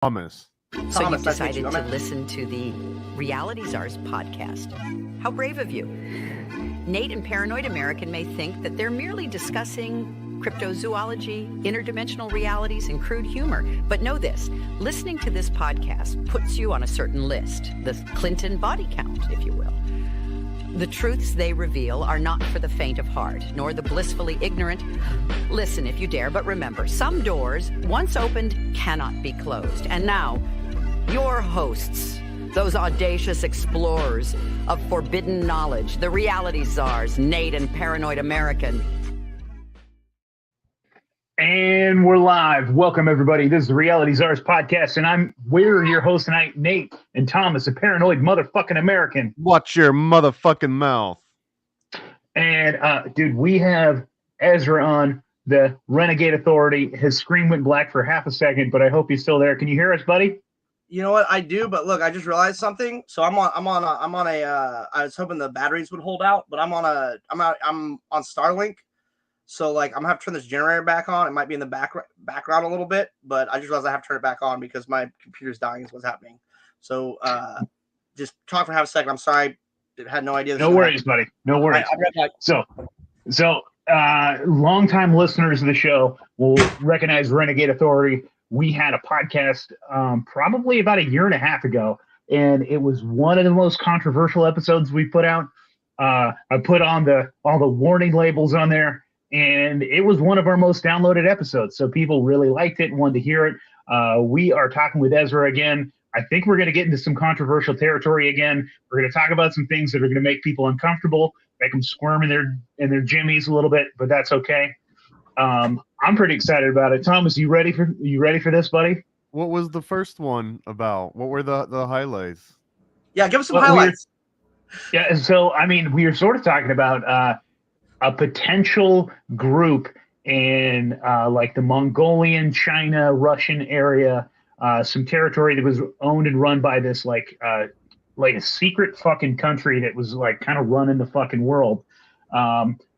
Thomas. So you've decided to listen to the Reality Czars podcast. How brave of you. Nate and Paranoid American may think that they're merely discussing cryptozoology, interdimensional realities, and crude humor. But know this, listening to this podcast puts you on a certain list, the Clinton body count, if you will. The truths they reveal are not for the faint of heart, nor the blissfully ignorant. Listen if you dare, but remember, some doors, once opened, cannot be closed. And now, your hosts, those audacious explorers of forbidden knowledge, the Reality Czars, Nate and Paranoid American. And we're live. Welcome, everybody. This is the Reality Czars podcast, and we're your hosts tonight, Nate and Thomas, a paranoid motherfucking American. Watch your motherfucking mouth. And, dude, we have Ezra on, the Renegade Authority. His screen went black for half a second, but I hope he's still there. Can you hear us, buddy? You know what? I do, but look, I just realized something. So I was hoping the batteries would hold out, but I'm on Starlink. So like I'm gonna have to turn this generator back on. It might be in the background a little bit, but I just realized I have to turn it back on because my computer's dying is what's happening. So just talk for half a second. I'm sorry. I had no idea. No worries, buddy. No worries. So longtime listeners of the show will recognize Renegade Authority. We had a podcast probably about a year and a half ago, and it was one of the most controversial episodes we put out. I put on all the warning labels on there, and it was one of our most downloaded episodes. So people really liked it and wanted to hear it. We are talking with Ezra again. I think we're going to get into some controversial territory again. We're going to talk about some things that are going to make people uncomfortable, make them squirm in their jimmies a little bit, but that's okay. I'm pretty excited about it. Thomas, you ready for this, buddy? What was the first one about? What were the highlights? Yeah, give us some highlights. So I mean, we were sort of talking about a potential group in like the Mongolian, China, Russian area, some territory that was owned and run by this like a secret fucking country that was like kind of running the fucking world.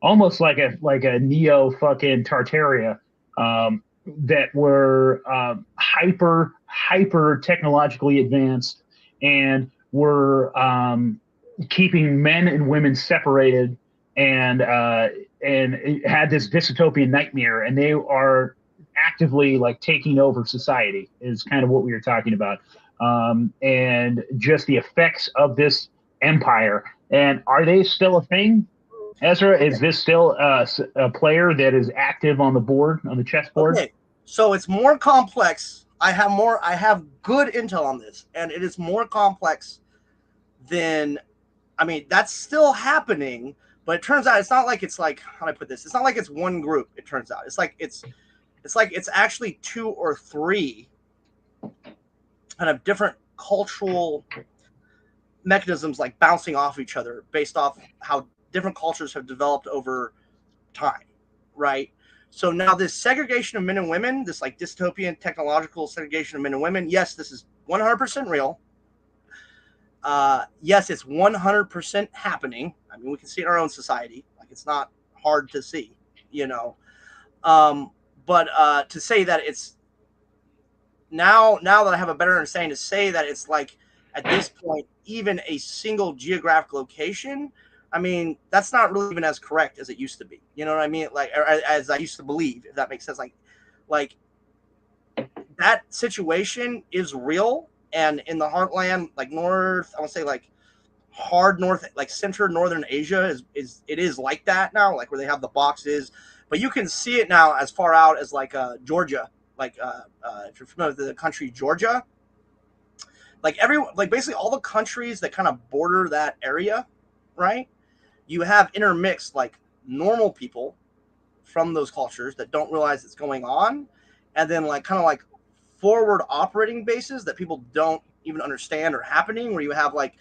Almost like a neo fucking Tartaria, that were hyper technologically advanced and were keeping men and women separated and had this dystopian nightmare, and they are actively like taking over society is kind of what we were talking about, and just the effects of this empire. And are they still a thing? Ezra, is this still a player that is active on the board, on the chessboard? Okay, so it's more complex. I have good intel on this, and it is more complex than, I mean, that's still happening, but it turns out it's not like it's like, how do I put this? It's not like it's one group, it turns out. It's like it's actually two or three kind of different cultural mechanisms like bouncing off each other based off how different cultures have developed over time, right? So now this segregation of men and women, this like dystopian technological segregation of men and women, yes, this is 100% real. Yes, it's 100% happening. I mean, we can see it in our own society. Like, it's not hard to see, you know. But to say that it's now that I have a better understanding, to say that it's like at this point even a single geographic location, I mean, that's not really even as correct as it used to be. You know what I mean? Like, or as I used to believe, if that makes sense. Like that situation is real, and in the heartland, like north, I want to say like hard north, like center northern Asia is like that now, like where they have the boxes. But you can see it now as far out as like Georgia, like if you're familiar with the country Georgia, like basically all the countries that kind of border that area, right? You have intermixed like normal people from those cultures that don't realize it's going on, and then like kind of like forward operating bases that people don't even understand are happening, where you have like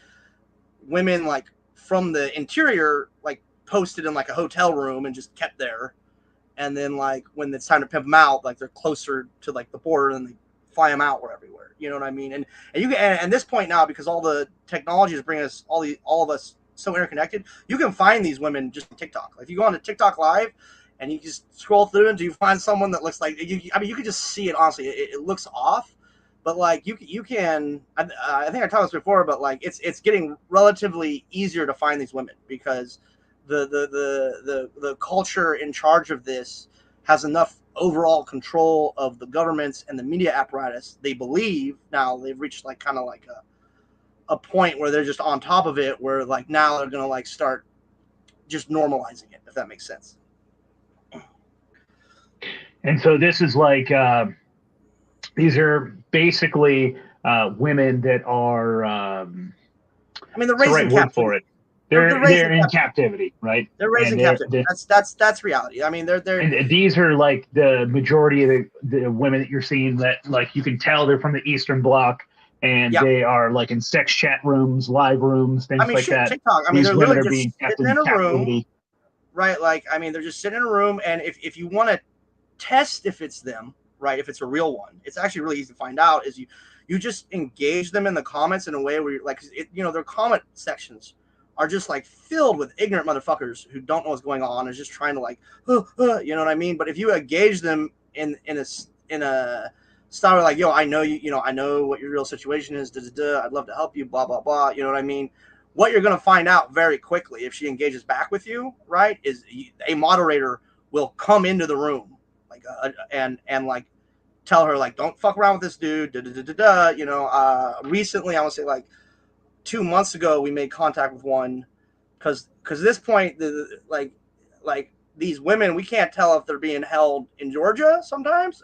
women like from the interior like posted in like a hotel room and just kept there, and then like when it's time to pimp them out, like they're closer to like the border and they fly them out everywhere. You know what I mean? And you can, and this point now, because all the technology is bringing us all of us so interconnected, you can find these women just on TikTok. Like if you go on to TikTok Live and you just scroll through until you find someone that looks like you. I mean, you can just see it. Honestly, it looks off, But like you can, I think I talked this before, but like it's getting relatively easier to find these women because the culture in charge of this has enough overall control of the governments and the media apparatus. They believe now they've reached like kind of like a point where they're just on top of it, where like now they're gonna like start just normalizing it, if that makes sense. And so this is like these are basically women that are I mean, they're what's the raising right word captivity. for it? They're raising They're in captivity. captivity, right? They're raising captivity. That's reality. I mean, they're and these are like the majority of the women that you're seeing that like you can tell they're from the Eastern Bloc and yeah. they are like in sex chat rooms, live rooms, I things mean, like shit, that. TikTok. I mean, These they're women literally are just being kept sitting in in a room, captivity. right? Like, I mean, they're just sitting in a room, and if you want to test if it's them, right? If it's a real one, it's actually really easy to find out. Is you just engage them in the comments in a way where you're like, their comment sections are just like filled with ignorant motherfuckers who don't know what's going on and just trying to like, you know what I mean? But if you engage them in a style where like, yo, I know you, I know what your real situation is. I'd love to help you. Blah blah blah. You know what I mean? What you're gonna find out very quickly if she engages back with you, right? Is a moderator will come into the room like and like tell her like, don't fuck around with this dude. Recently, I would say like 2 months ago, we made contact with one because at this point, like these women, we can't tell if they're being held in Georgia sometimes,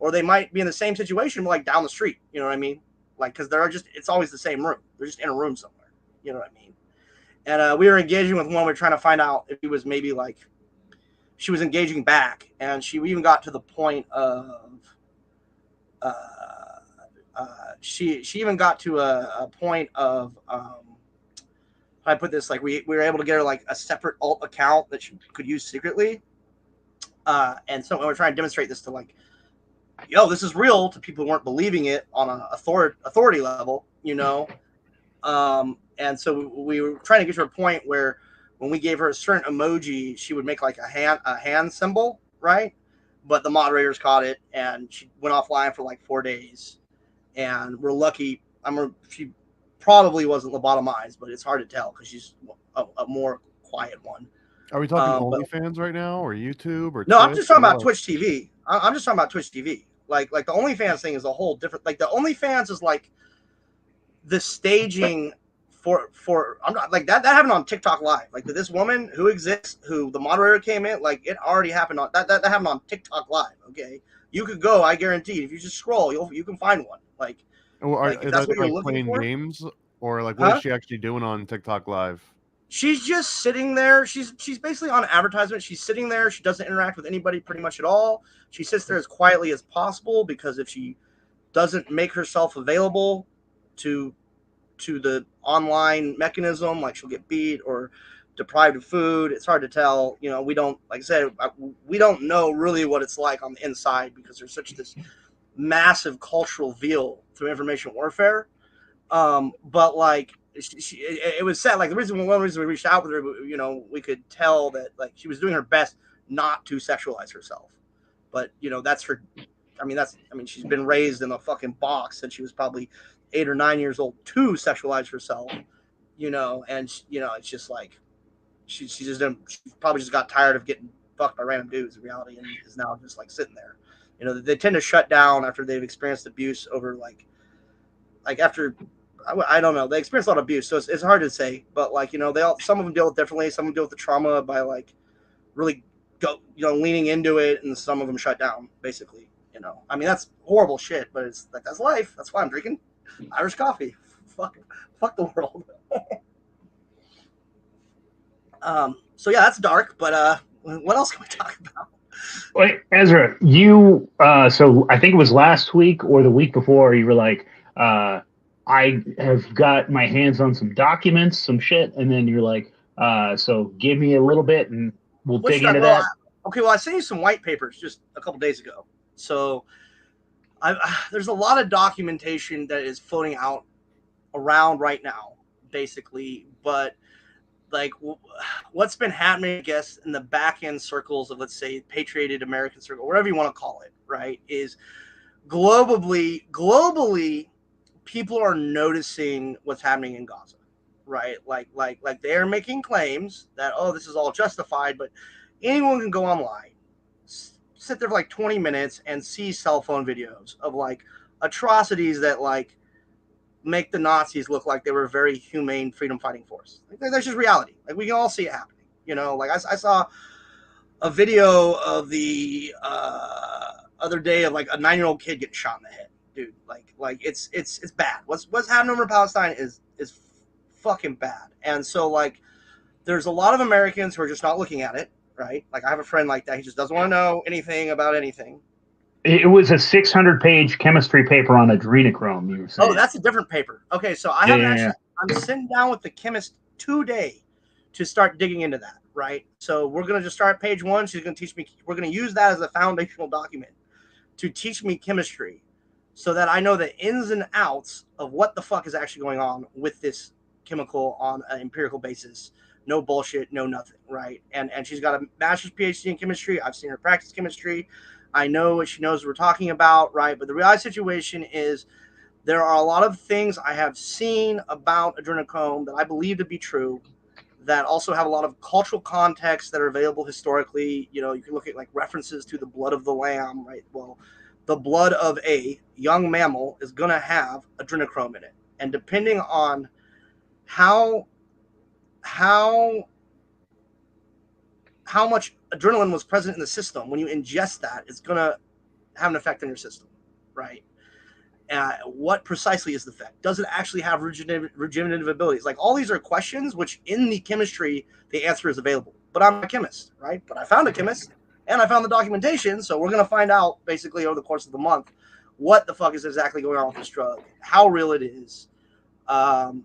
or they might be in the same situation, but like down the street. You know what I mean? Like because it's always the same room. They're just in a room somewhere. You know what I mean? And we were engaging with one. We are trying to find out if he was maybe like she was engaging back, and she even got to the point of she even got to a point of I put this like we were able to get her like a separate alt account that she could use secretly, and so we're trying to demonstrate this to like, yo, this is real to people who weren't believing it on an authority level, and so we were trying to get to a point where when we gave her a certain emoji, she would make like a hand symbol, right? But the moderators caught it, and she went offline for like 4 days. And we're lucky. She probably wasn't lobotomized, but it's hard to tell because she's a more quiet one. Are we talking OnlyFans right now, or YouTube, or no? Twitch, I'm just talking about Twitch TV. I'm just talking about Twitch TV. Like the OnlyFans thing is a whole different. Like the OnlyFans is like the staging for I'm not like that happened on TikTok Live. Like this woman who exists, who the moderator came in, like it already happened on that happened on TikTok Live. Okay, you could go. I guarantee if you just scroll, you can find one. Like, is that's that what you're like looking playing for? games, or like what is she actually doing on TikTok Live? She's just sitting there. She's basically on advertisement. She's sitting there. She doesn't interact with anybody pretty much at all. She sits there as quietly as possible because if she doesn't make herself available to the online mechanism, like she'll get beat or deprived of food. It's hard to tell. We don't, like I said, we don't know really what it's like on the inside because there's such this massive cultural veil through information warfare. But like it was sad. Like one of the reasons we reached out with her, we could tell that like she was doing her best not to sexualize herself. But that's her. She's been raised in a fucking box since she was probably 8 or 9 years old to sexualize herself, and it's just like she probably just got tired of getting fucked by random dudes in reality and is now just like sitting there. They tend to shut down after they've experienced abuse over like after I don't know, they experience a lot of abuse, so it's hard to say, but like some of them deal with differently. Some of them deal with the trauma by like really leaning into it, and some of them shut down basically. That's horrible shit, but it's like that's life. That's why I'm drinking Irish coffee. Fuck the world. So yeah, that's dark. But what else can we talk about? Wait, Ezra, you so I think it was last week or the week before. You were like, I have got my hands on some documents, some shit, and then you're like, so give me a little bit, and we'll dig into that. Okay, well, I sent you some white papers just a couple days ago. So there's a lot of documentation that is floating out around right now, basically. But like what's been happening, I guess, in the back end circles of, let's say, patrioted American circle, whatever you want to call it, right, is globally, people are noticing what's happening in Gaza, right? Like they are making claims that, oh, this is all justified, but anyone can go online, sit there for like 20 minutes and see cell phone videos of like atrocities that like make the Nazis look like they were a very humane freedom fighting force. Like, that's just reality. Like we can all see it happening. You know, like I saw a video of the other day of like a 9-year-old kid getting shot in the head, dude. Like it's bad. What's happening over Palestine is fucking bad. And so like there's a lot of Americans who are just not looking at it, right? Like I have a friend like that. He just doesn't want to know anything about anything. It was a 600-page chemistry paper on adrenochrome. You were saying. Oh, that's a different paper. Okay, so I haven't actually. I'm sitting down with the chemist today to start digging into that. Right. So we're gonna just start page 1. She's gonna teach me. We're gonna use that as a foundational document to teach me chemistry, so that I know the ins and outs of what the fuck is actually going on with this chemical on an empirical basis. No bullshit, no nothing. Right. And she's got a master's PhD in chemistry. I've seen her practice chemistry. I know what she knows we're talking about, right? But the reality situation is there are a lot of things I have seen about adrenochrome that I believe to be true that also have a lot of cultural context that are available historically. You know, you can look at like references to the blood of the lamb, right? Well, the blood of a young mammal is going to have adrenochrome in it. And depending on how much adrenaline was present in the system, when you ingest that, it's going to have an effect on your system, right? What precisely is the effect? Does it actually have regenerative abilities? Like all these are questions which in the chemistry, the answer is available. But I'm a chemist, right? But I found a chemist and I found the documentation. So we're going to find out basically over the course of the month what the fuck is exactly going on with this drug, how real it is. And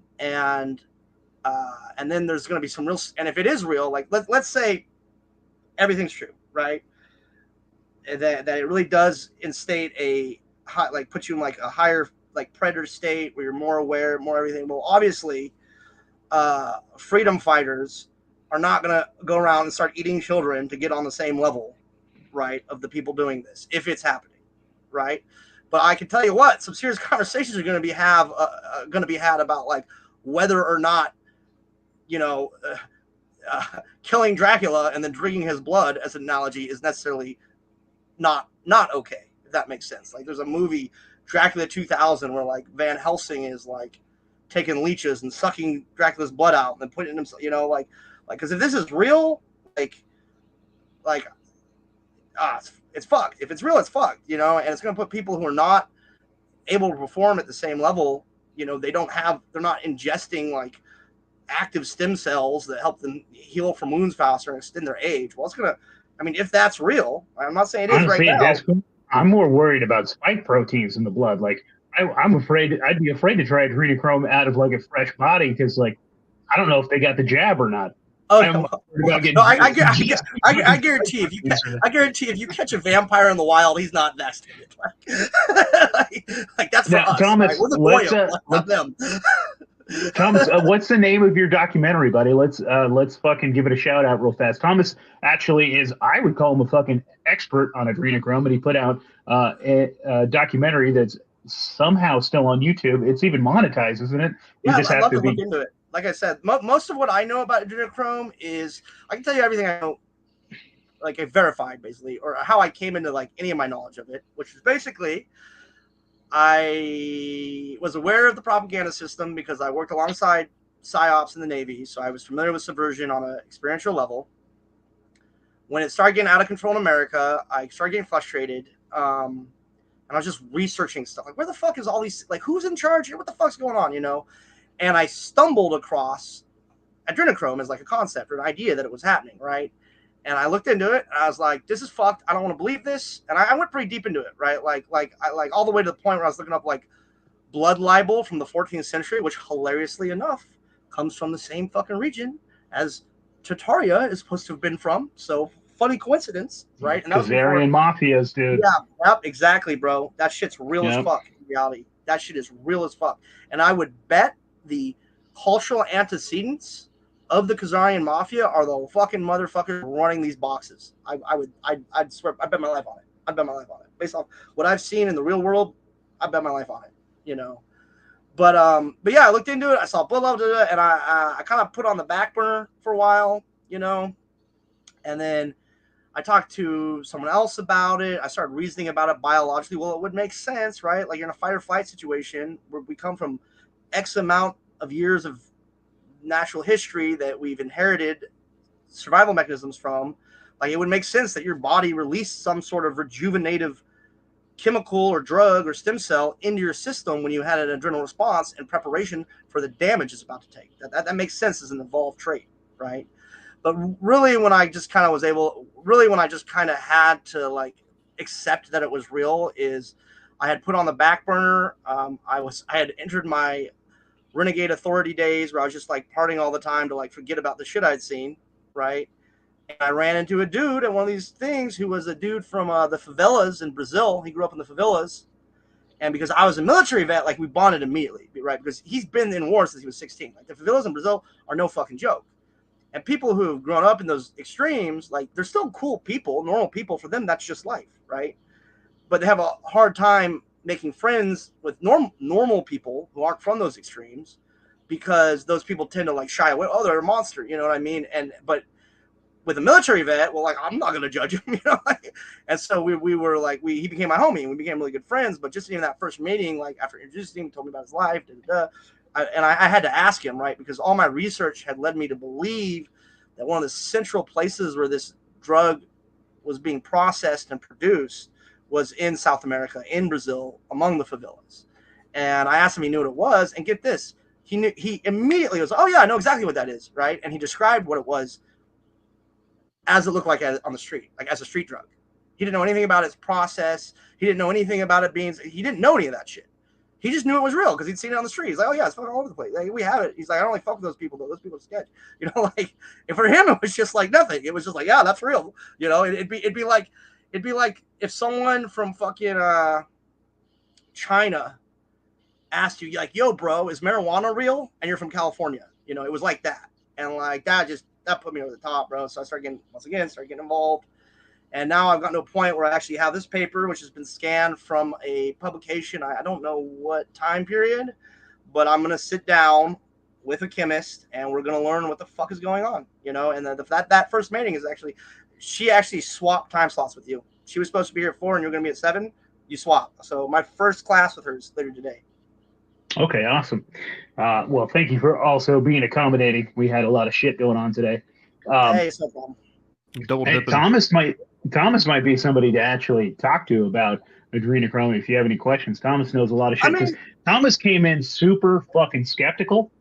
then there's going to be some real, and if it is real, like let's say everything's true, right? That it really does instate a high, like put you in like a higher like predator state where you're more aware, more everything. Well, obviously, freedom fighters are not going to go around and start eating children to get on the same level, right, of the people doing this if it's happening, right? But I can tell you what, some serious conversations are going to be had about like whether or not, you know, killing Dracula and then drinking his blood as an analogy is necessarily not okay, if that makes sense. Like there's a movie, Dracula 2000, where like Van Helsing is like taking leeches and sucking Dracula's blood out and then putting it in himself, you know, like because if this is real, it's fucked. If it's real, it's fucked, you know, and it's going to put people who are not able to perform at the same level, you know, they're not ingesting like active stem cells that help them heal from wounds faster and extend their age. Well, it's going to, I mean, if that's real, I'm not saying it is honestly, right now. I'm more worried about spike proteins in the blood. Like I'd be afraid to try adrenochrome out of like a fresh body because like I don't know if they got the jab or not. Oh, I guarantee if you catch a vampire in the wild, he's not vaccinated. Like that's for now, us. Thomas, right? We're the Goyle, not them. Thomas, what's the name of your documentary, buddy? Let's fucking give it a shout out real fast. Thomas actually is, I would call him a fucking expert on adrenochrome, and he put out a documentary that's somehow still on YouTube. It's even monetized, isn't it? Yeah, I'd love to look into it. Like I said, most of what I know about adrenochrome is I can tell you everything I know, like I verified basically, or how I came into like any of my knowledge of it, which is basically I was aware of the propaganda system because I worked alongside PsyOps in the Navy, so I was familiar with subversion on an experiential level. When it started getting out of control in America, I started getting frustrated, and I was just researching stuff. Like, where the fuck is all these, like, who's in charge here? What the fuck's going on, you know? And I stumbled across adrenochrome as like a concept or an idea that it was happening, right? And I looked into it, and I was like, "This is fucked. I don't want to believe this." And I went pretty deep into it, right? Like all the way to the point where I was looking up like blood libel from the 14th century, which hilariously enough comes from the same fucking region as Tartaria is supposed to have been from. So funny coincidence, right? And Khazarian mafias, dude. Yeah, yep, exactly, bro. That shit's real as fuck in reality. That shit is real as fuck. And I would bet the cultural antecedents of the Khazarian mafia are the fucking motherfuckers running these boxes. I'd swear, I bet my life on it. I'd bet my life on it. Based off what I've seen in the real world, I bet my life on it, you know. But yeah, I looked into it. I saw blah, blah, blah, blah, and I kind of put on the back burner for a while, you know. And then I talked to someone else about it. I started reasoning about it biologically. Well, it would make sense, right? Like you're in a fight or flight situation where we come from X amount of years of natural history that we've inherited survival mechanisms from. Like it would make sense that your body released some sort of rejuvenative chemical or drug or stem cell into your system when you had an adrenal response in preparation for the damage it's about to take. That makes sense as an evolved trait, right? But really, when I just kind of had to like accept that it was real, is I had put on the back burner. I had entered my Renegade Authority days where I was just like partying all the time to like forget about the shit I'd seen, right? And I ran into a dude at one of these things who was a dude from the favelas in Brazil. He grew up in the favelas. And because I was a military vet, like we bonded immediately, right? Because he's been in war since he was 16. Like the favelas in Brazil are no fucking joke. And people who have grown up in those extremes, like they're still cool people, normal people. For them, that's just life, right? But they have a hard time making friends with normal people who aren't from those extremes, because those people tend to like shy away. Oh, they're a monster, you know what I mean? But with a military vet, well, like I'm not gonna judge him, you know. And so we were like he became my homie, and we became really good friends. But just in that first meeting, like after introducing him, he told me about his life, I had to ask him, right, because all my research had led me to believe that one of the central places where this drug was being processed and produced was in South America, in Brazil, among the favelas. And I asked him, he knew what it was, and get this, he immediately was, oh yeah, I know exactly what that is, right? And he described what it was as it looked like on the street, like as a street drug. He didn't know anything about its process. He didn't know anything about it being, he didn't know any of that shit. He just knew it was real because he'd seen it on the street. He's like, oh yeah, it's fucking all over the place. Like, we have it. He's like, I don't like fuck with those people though. Those people are sketch. You know, like, and for him, it was just like nothing. It was just like, yeah, that's real. You know, it'd be like if someone from fucking China asked you, like, yo, bro, is marijuana real? And you're from California. You know, it was like that. And like that put me over the top, bro. So I started getting involved. And now I've gotten to a point where I actually have this paper, which has been scanned from a publication. I don't know what time period, but I'm going to sit down with a chemist and we're going to learn what the fuck is going on, you know? And that first meeting is she actually swapped time slots with you. She was supposed to be here at 4 and you're going to be at 7. You swap. So my first class with her is later today. Okay, awesome. Well, thank you for also being accommodating. We had a lot of shit going on today. Hey, it's no problem. Double Hey, dipping. Thomas might be somebody to actually talk to about Adrenochrome if you have any questions. Thomas knows a lot of shit because Thomas came in super fucking skeptical.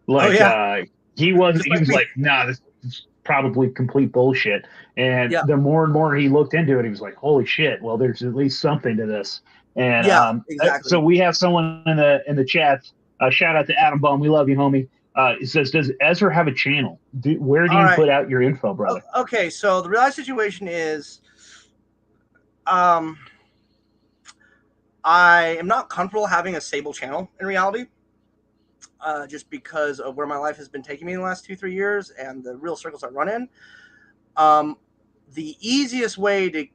Like, he was like, nah, this is probably complete bullshit. And the more and more he looked into it, he was like, holy shit, well, there's at least something to this. And exactly. So we have someone in the chat. Shout out to Adam Bum. We love you, homie. It says, does Ezra have a channel? Where do you put out your info, brother? Okay, so the real situation is I am not comfortable having a stable channel in reality, just because of where my life has been taking me in the last 2-3 years and the real circles I run in. The easiest way to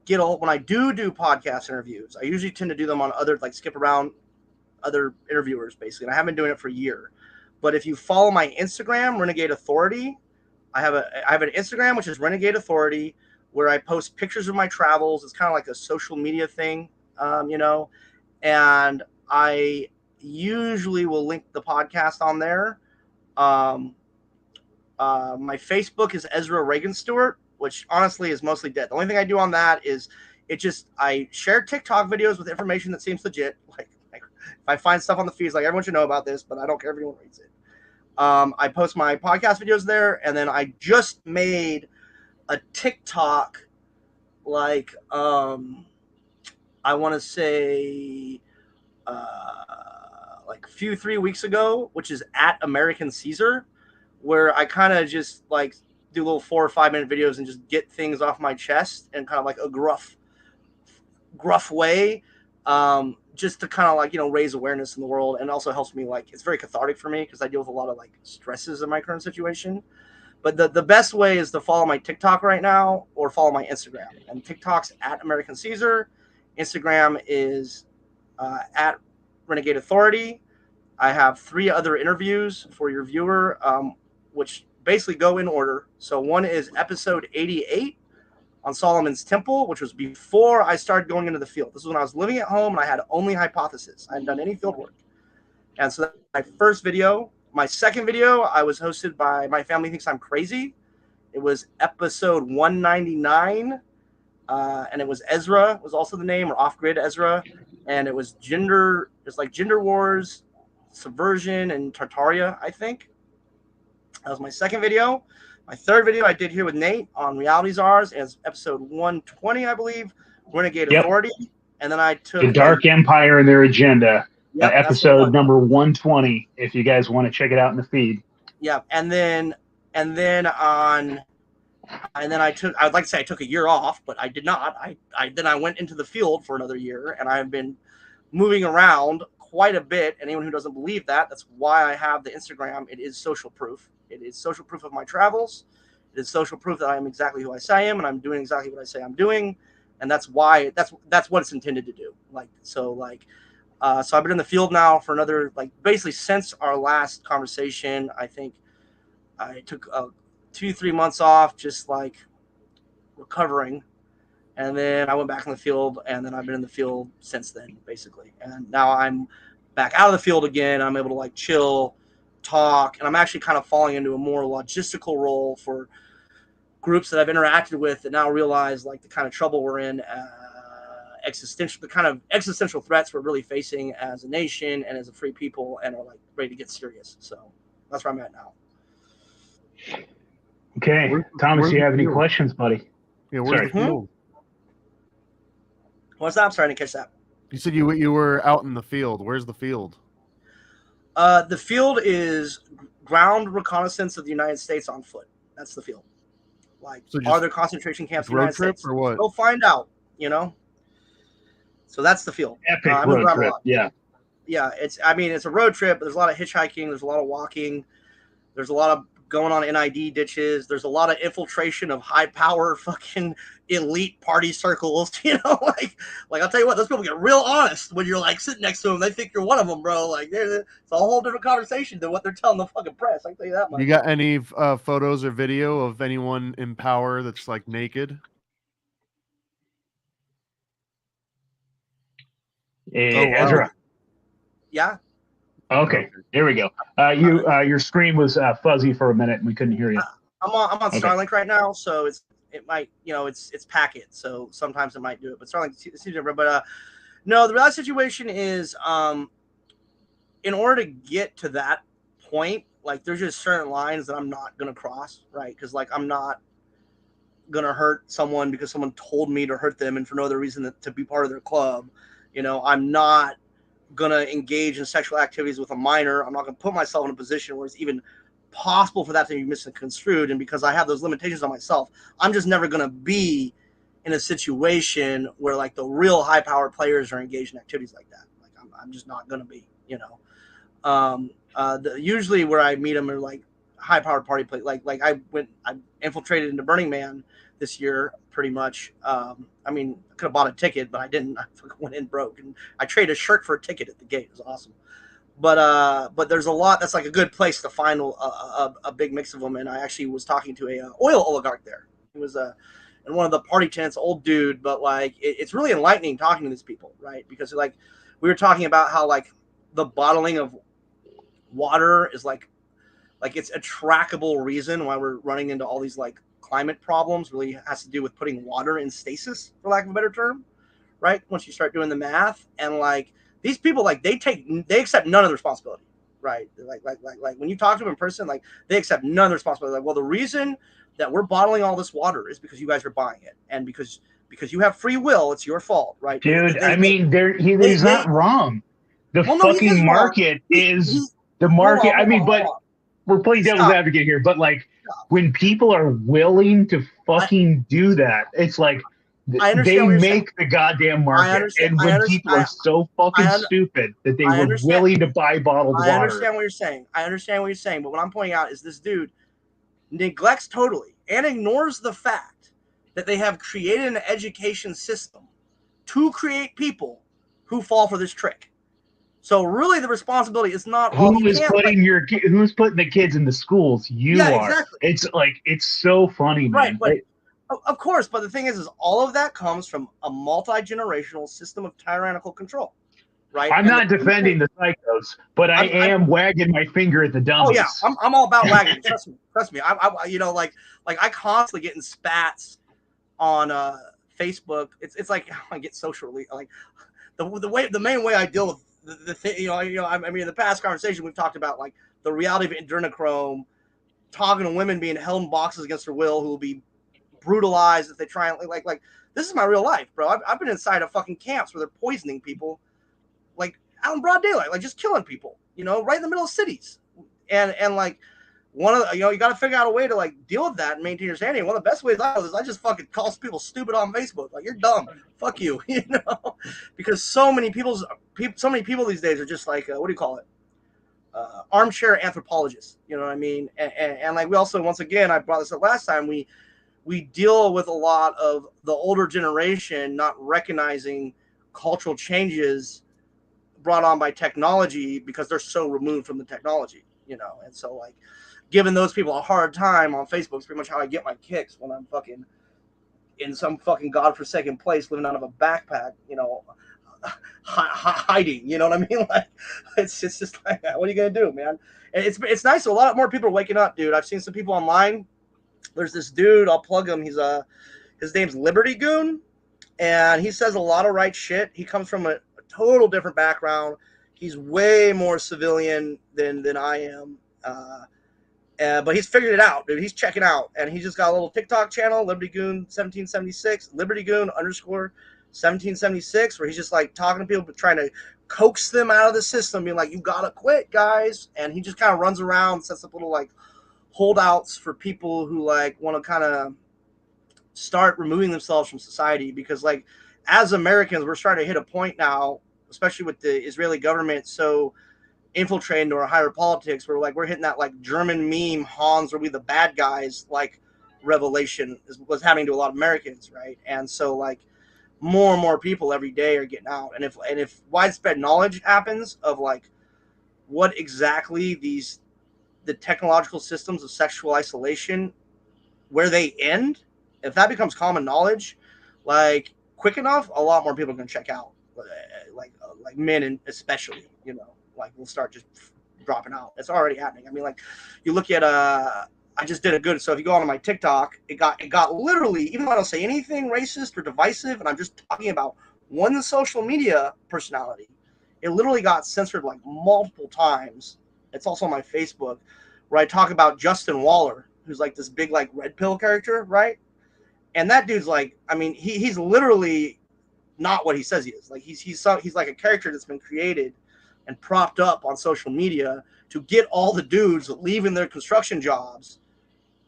get when I do podcast interviews, I usually tend to do them on other, like skip around other interviewers, basically. And I haven't been doing it for a year. But if you follow my Instagram, Renegade Authority, I have an Instagram, which is Renegade Authority, where I post pictures of my travels. It's kind of like a social media thing, you know, and I usually will link the podcast on there. My Facebook is Ezra Reagan Stewart, which honestly is mostly dead. The only thing I do on that is I share TikTok videos with information that seems legit. Like if I find stuff on the feeds, like everyone should know about this, but I don't care if anyone reads it. I post my podcast videos there, and then I just made a TikTok, like I want to say like 3 weeks ago, which is at American Caesar, where I kind of just like do little 4 or 5 minute videos and just get things off my chest in kind of like a gruff way. Just to kind of like, you know, raise awareness in the world, and also helps me, like, it's very cathartic for me because I deal with a lot of like stresses in my current situation. But the best way is to follow my TikTok right now or follow my Instagram. And TikTok's at American Caesar. Instagram is at Renegade Authority. I have 3 other interviews for your viewer, which basically go in order. So one is episode 88 on Solomon's Temple, which was before I started going into the field. This is when I was living at home and I had only hypothesis. I hadn't done any field work. And so that's my first video. My second video, I was hosted by My Family Thinks I'm Crazy. It was episode 199. And it was Ezra was also the name, or Off-Grid Ezra. And it was gender wars, subversion, and Tartaria, I think. That was my second video. My third video I did here with Nate on Reality Czars is episode 120, I believe, Renegade Authority. And then I took The Dark Empire and Their Agenda, episode number 120, if you guys want to check it out in the feed. Yeah, and then I'd like to say I took a year off, but I did not. I went into the field for another year, and I've been moving around quite a bit. Anyone who doesn't believe that, that's why I have the Instagram. It is social proof. It is social proof of my travels. It is social proof that I am exactly who I say I am, and I'm doing exactly what I say I'm doing. And that's why that's what it's intended to do. So I've been in the field now for another, basically since our last conversation. I think I took 2-3 months off, just recovering. And then I went back in the field, and then I've been in the field since then, basically. And now I'm back out of the field again. I'm able to chill, talk, and I'm actually kind of falling into a more logistical role for groups that I've interacted with that now realize the kind of trouble we're in, the kind of existential threats we're really facing as a nation and as a free people, and are ready to get serious. So that's where I'm at now. Okay, Thomas, do you have any questions, buddy? Yeah, where's the field? What's that? I'm sorry, I didn't catch that. You said you were out in the field. Where's the field? The field is ground reconnaissance of the United States on foot. That's the field. So are there concentration camps in the United States? Or what? We'll find out, So that's the field. Epic road trip, yeah. Yeah, it's a road trip, but there's a lot of hitchhiking, there's a lot of walking, there's a lot of going on NID ditches, there's a lot of infiltration of high power fucking elite party circles, I'll tell you what, those people get real honest when you're sitting next to them. They think you're one of them, bro. It's a whole different conversation than what they're telling the fucking press. I can tell you that much. You got any photos or video of anyone in power that's naked? Ezra. Yeah. Okay, there we go. Your screen was fuzzy for a minute and we couldn't hear you. I'm on Starlink right now, so it might, it's packet, so sometimes it might do it, but Starlink seems different. But no, the real situation is in order to get to that point, there's just certain lines that I'm not gonna cross, right? Because I'm not gonna hurt someone because someone told me to hurt them and for no other reason than to be part of their club. I'm not gonna engage in sexual activities with a minor. I'm not gonna put myself in a position where it's even possible for that to be misconstrued. And because I have those limitations on myself, I'm just never gonna be in a situation where the real high powered players are engaged in activities like that. I'm just not gonna be, usually where I meet them are high powered party play. I infiltrated into Burning Man this year, pretty much. I could have bought a ticket, but I didn't. I went in broke, and I traded a shirt for a ticket at the gate. It was awesome. But there's a lot. That's a good place to find a big mix of them. And I actually was talking to a oil oligarch there. He was in one of the party tents, old dude, but it's really enlightening talking to these people, right? Because we were talking about how the bottling of water is it's a trackable reason why we're running into all these climate problems. Really has to do with putting water in stasis, for lack of a better term, right? Once you start doing the math, and these people they accept none of the responsibility, right? When you talk to them in person, they accept none of the responsibility. Well, the reason that we're bottling all this water is because you guys are buying it, and because you have free will, it's your fault, right? Dude, he's not wrong. The fucking market is the market. But we're playing devil's advocate here, but when people are willing to fucking do that, it's they make the goddamn market. And when people are so fucking stupid that they were willing to buy bottled water. I understand what you're saying. But what I'm pointing out is this dude, neglects totally and ignores the fact that they have created an education system to create people who fall for this trick. So really, the responsibility is not all. Who's putting the kids in the schools? You Yeah, are. exactly. It's so funny, man. Right, but of course. But the thing is all of that comes from a multi-generational system of tyrannical control. Right. I'm not defending the psychos, but I am wagging my finger at the dummies. Oh yeah, I'm all about wagging. Trust me. I you know, like I constantly getting spats on Facebook. It's like I get socially like the main way I deal with the thing. I mean, in the past conversation we've talked about like the reality of Adrenochrome, talking to women being held in boxes against their will, who will be brutalized if they try and like this is my real life, bro. I've been inside of fucking camps where they're poisoning people, like out in broad daylight, like just killing people, right in the middle of cities, and like one of the, you got to figure out a way to like deal with that and maintain your sanity. One of the best ways I know is I just fucking call people stupid on Facebook, like you're dumb, fuck you, because so many people these days are just like what do you call it? Armchair anthropologists, you know what I mean? And like we also, once again, I brought this up last time, we deal with a lot of the older generation not recognizing cultural changes brought on by technology because they're so removed from the technology, and so like giving those people a hard time on Facebook is pretty much how I get my kicks when I'm fucking in some fucking godforsaken place living out of a backpack, hiding, you know what I mean? Like it's just like, what are you gonna do, man? And it's nice. A lot more people are waking up, dude. I've seen some people online. There's this dude, I'll plug him. His name's Liberty Goon, and he says a lot of right shit. He comes from a total different background. He's way more civilian than I am. But he's figured it out, dude. He's checking out, and he just got a little TikTok channel, Liberty Goon 1776, Liberty Goon _1776, where he's just like talking to people, but trying to coax them out of the system, being like, "You gotta quit, guys." And he just kind of runs around, sets up little like holdouts for people who like want to kind of start removing themselves from society, because like as Americans, we're starting to hit a point now, especially with the Israeli government so infiltrated into our higher politics, where like we're hitting that like German meme, Hans are we the bad guys, like revelation was happening to a lot of Americans, right? And so like more and more people every day are getting out, and if widespread knowledge happens of like what exactly the technological systems of sexual isolation, where they end, if that becomes common knowledge, like quick enough, a lot more people are going to check out, like men, and especially, like we'll start just dropping out. It's already happening. I mean, like you look at I just did a good. So if you go onto my TikTok, it got literally, even though I don't say anything racist or divisive, and I'm just talking about one social media personality, it literally got censored like multiple times. It's also on my Facebook, where I talk about Justin Waller, who's like this big like red pill character, right? And that dude's like, I mean, he's literally not what he says he is. Like he's like a character that's been created and propped up on social media to get all the dudes leaving their construction jobs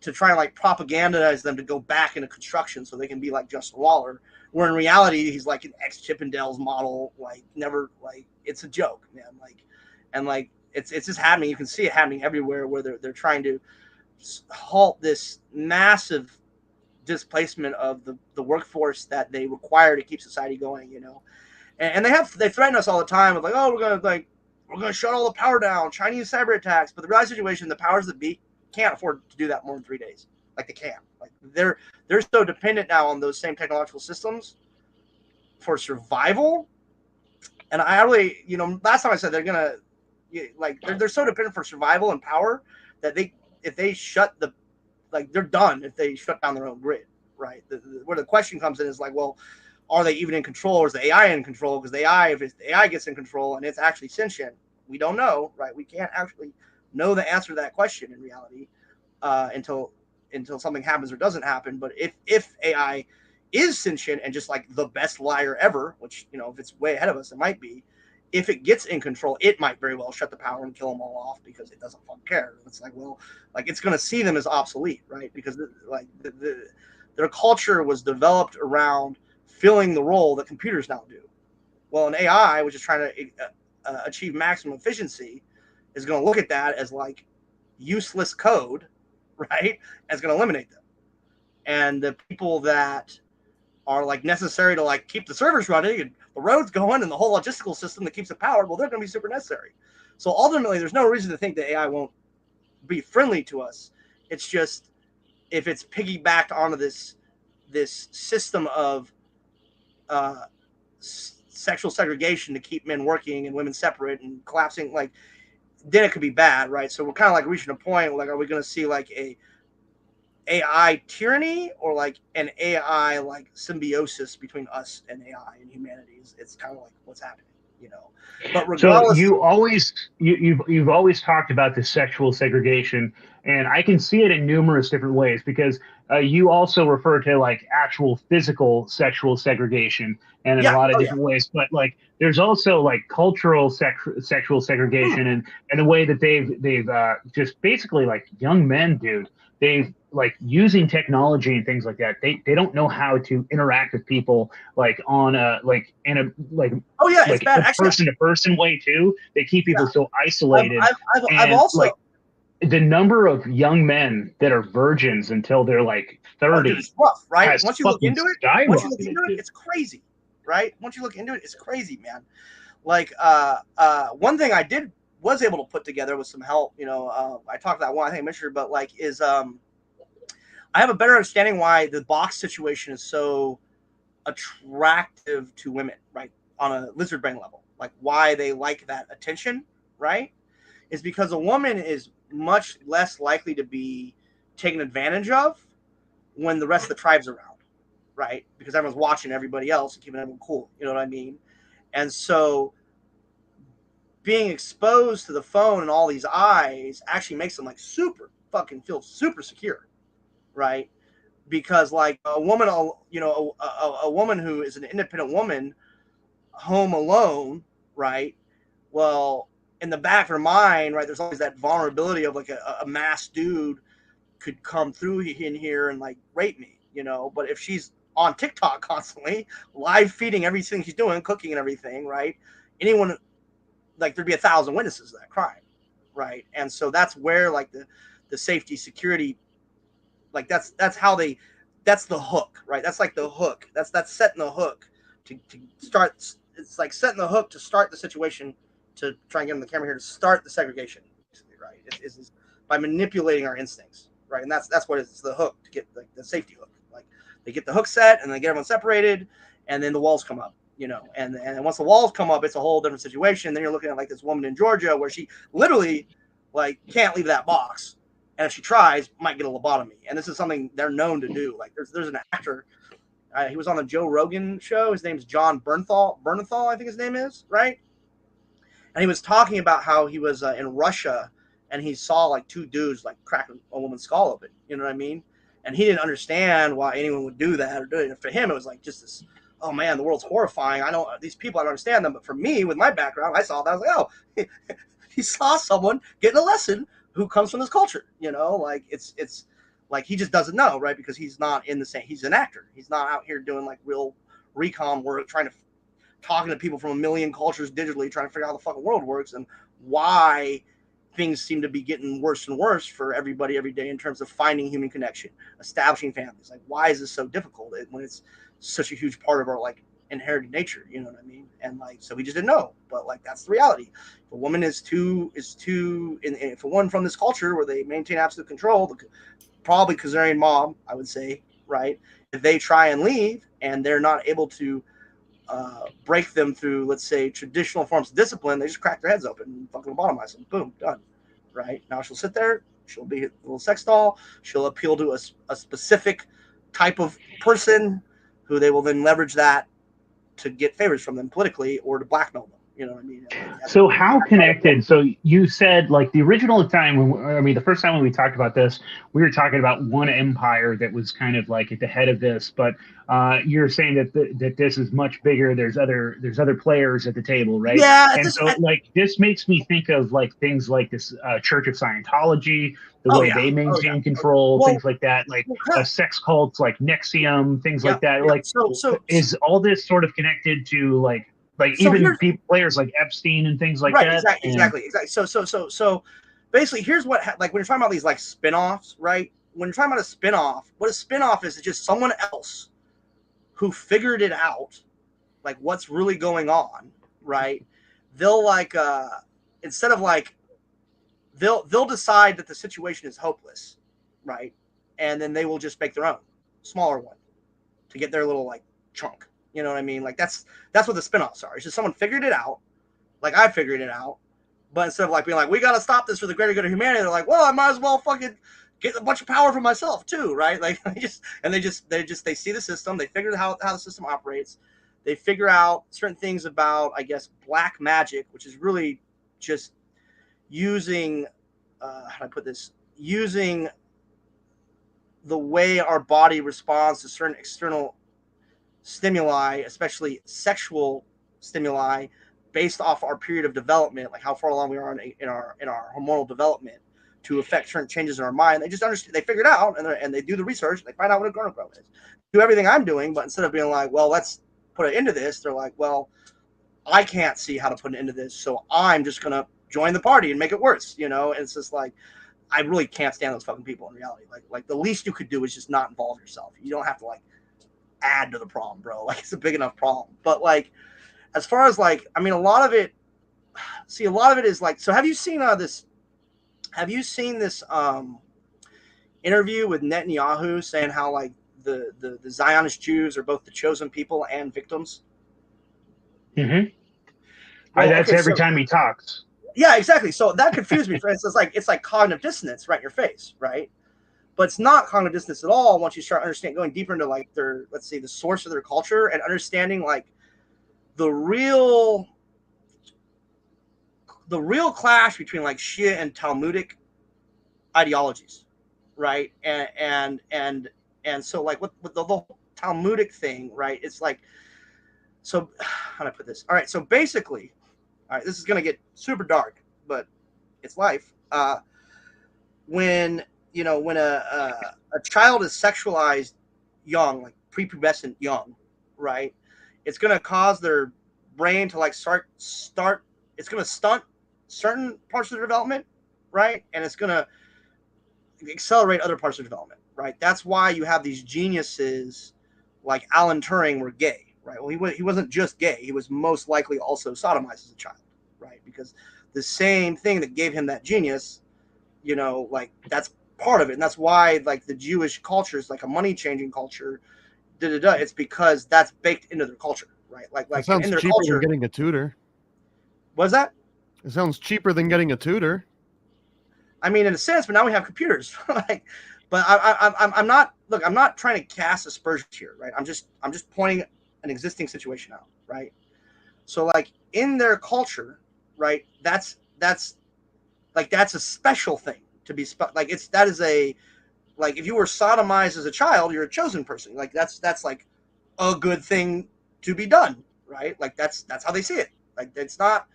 to try and like propagandize them to go back into construction so they can be like Justin Waller, where in reality he's like an ex-Chippendales model, like never, like it's a joke, man. Like, and like it's just happening. You can see it happening everywhere, where they're trying to halt this massive displacement of the workforce that they require to keep society going, and they threaten us all the time with like, oh, we're gonna shut all the power down, Chinese cyber attacks. But the real situation, the powers that be can't afford to do that more than 3 days. Like they can't. Like they're so dependent now on those same technological systems for survival. And I really, last time I said they're gonna they're so dependent for survival and power that if they shut they're done if they shut down their own grid, right? Where the question comes in is like, well, are they even in control, or is the AI in control? Because the AI gets in control and it's actually sentient, we don't know, right? We can't actually know the answer to that question in reality until something happens or doesn't happen. But if AI is sentient and just like the best liar ever, which, if it's way ahead of us, it might be, if it gets in control, it might very well shut the power and kill them all off because it doesn't fucking care. It's like, well, like it's going to see them as obsolete, right? Because their culture was developed around filling the role that computers now do. Well, an AI, which is trying to achieve maximum efficiency, is going to look at that as like useless code, right? And it's going to eliminate them. And the people that are like necessary to like keep the servers running and the roads going and the whole logistical system that keeps it powered, well, they're going to be super necessary. So ultimately, there's no reason to think that AI won't be friendly to us. It's just if it's piggybacked onto this system of sexual segregation to keep men working and women separate and collapsing, like, then it could be bad, right? So we're kind of like reaching a point, like, are we going to see like a AI tyranny or like an AI like symbiosis between us and AI and humanity? It's kind of like what's happening, you know. But regardless, so you've always talked about the sexual segregation, and I can see it in numerous different ways because you also refer to like actual physical sexual segregation and in a lot of different ways. But like there's also like cultural sexual segregation and the way that they've just basically like young men, dude. They've like using technology and things like that. They don't know how to interact with people like on a like in a like it's bad. a person to person way too. They keep people so isolated. I've also like the number of young men that are virgins until they're like 30. It's rough, right? Once you look into it, skyrocketed. it's crazy, right? Once you look into it, it's crazy, man. Like one thing I was able to put together with some help, you know, I talked about one, I think I mentioned, but like is I have a better understanding why the box situation is so attractive to women, right? On a lizard brain level, like why they like that attention, right? Is because a woman is much less likely to be taken advantage of when the rest of the tribe's around, right? Because everyone's watching everybody else and keeping everyone cool, you know what I mean? And so being exposed to the phone and all these eyes actually makes them like super fucking feel super secure, right? Because like a woman, you know, a woman who is an independent woman home alone, right? Well, in the back of her mind, right, there's always that vulnerability of like a masked dude could come through in here and like rape me, you know. But if she's on TikTok constantly, live feeding everything she's doing, cooking and everything, right? Anyone, like there'd be 1,000 witnesses to that crime, right? And so that's where like the safety security, like that's the hook, right? That's like the hook. That's setting the hook to start. It's like setting the hook to start the situation to try and get on the camera here to start the segregation, basically, right? It's by manipulating our instincts, right? And that's what it's the hook to get like the safety hook. Like they get the hook set and they get everyone separated, and then the walls come up, you know. And once the walls come up, it's a whole different situation. Then you're looking at like this woman in Georgia where she literally like can't leave that box, and if she tries, might get a lobotomy. And this is something they're known to do. Like there's an actor. He was on the Joe Rogan show. His name's John Bernthal, I think his name is, right? And he was talking about how he was in Russia and he saw like two dudes like cracking a woman's skull open. You know what I mean? And he didn't understand why anyone would do that or do it. And for him, it was like just this, oh man, the world's horrifying. I know these people, I don't understand them. But for me, with my background, I saw that. I was like, oh, he saw someone getting a lesson who comes from this culture. You know, like it's like he just doesn't know, right? Because he's not in the same, he's an actor. He's not out here doing like real recon work, talking to people from a million cultures digitally, trying to figure out how the fucking world works and why things seem to be getting worse and worse for everybody every day in terms of finding human connection, establishing families. Like, why is this so difficult when it's such a huge part of our like inherited nature? You know what I mean? And like, so we just didn't know, but like, that's the reality. If a woman is too, if a woman from this culture where they maintain absolute control, probably Khazarian mob, I would say, right? If they try and leave and they're not able to break them through, let's say, traditional forms of discipline, they just crack their heads open and fucking lobotomize them. Boom, done. Right? Now she'll sit there, she'll be a little sex doll, she'll appeal to a specific type of person who they will then leverage that to get favors from them politically or to blackmail them. You know what I mean? So how connected? So you said like the original time the first time when we talked about this, we were talking about one empire that was kind of like at the head of this, but you're saying that this is much bigger. There's other players at the table, right? Yeah. And this makes me think of like things like this Church of Scientology, the way they maintain control, things like that, like sex cults like Nexium, things like that. Like, so is all this sort of connected to like even players like Epstein and things like that. Exactly. So basically, here's what like when you're talking about these like spinoffs, right? when you're talking about a spin-off, what a spin-off is just someone else who figured it out, like what's really going on, right? They'll like instead of like they'll decide that the situation is hopeless, right? And then they will just make their own smaller one to get their little like chunk. You know what I mean? Like that's what the spin-offs are. It's just someone figured it out, like I figured it out, but instead of like being like, we got to stop this for the greater good of humanity, they're like, well, I might as well fucking get a bunch of power for myself too, right? Like they see the system, they figure out how the system operates, they figure out certain things about, I guess, black magic, which is really just using how do I put this? Using the way our body responds to certain external stimuli, especially sexual stimuli, based off our period of development, like how far along we are in our hormonal development, to affect certain changes in our mind. They just understand, they figure it out, and they do the research, they find out what adrenochrome is. Do everything I'm doing, but instead of being like, well, let's put it into this, they're like, well, I can't see how to put it into this, so I'm just gonna join the party and make it worse, you know? And it's just like, I really can't stand those fucking people in reality. Like the least you could do is just not involve yourself. You don't have to like add to the problem, bro. Like it's a big enough problem. But like, as far as like, I mean, a lot of it is like, so have you seen this interview with Netanyahu saying how like the Zionist Jews are both the chosen people and victims? Mm-hmm. Well, That's okay, every so, time he talks. Yeah, exactly. So that confused me. For instance, it's like cognitive dissonance right in your face, right? But it's not cognitive dissonance at all once you start understanding, going deeper into like their, let's say, the source of their culture, and understanding like the real clash between like Shia and Talmudic ideologies, right? And so like with the whole Talmudic thing, right? It's like, so how do I put this? All right, so basically, all right, this is gonna get super dark, but it's life. When a child is sexualized young, like prepubescent young, right? It's gonna cause their brain to like start. It's gonna stunt certain parts of their development, right? And it's gonna accelerate other parts of development, right? That's why you have these geniuses like Alan Turing were gay. Right. Well, he wasn't just gay. He was most likely also sodomized as a child, right? Because the same thing that gave him that genius, you know, like that's part of it. And that's why like the Jewish culture is like a money changing culture. It's because that's baked into their culture, right? Like It sounds in their cheaper culture. than getting a tutor. What's that? It sounds cheaper than getting a tutor. I mean, in a sense, but now we have computers. Like, but I'm not. Look, I'm not trying to cast aspersions here, right? I'm just pointing an existing situation out, right? So like in their culture, right? That's a special thing to be like like if you were sodomized as a child, you're a chosen person. Like that's like a good thing to be done, right? Like that's how they see it. Like it's not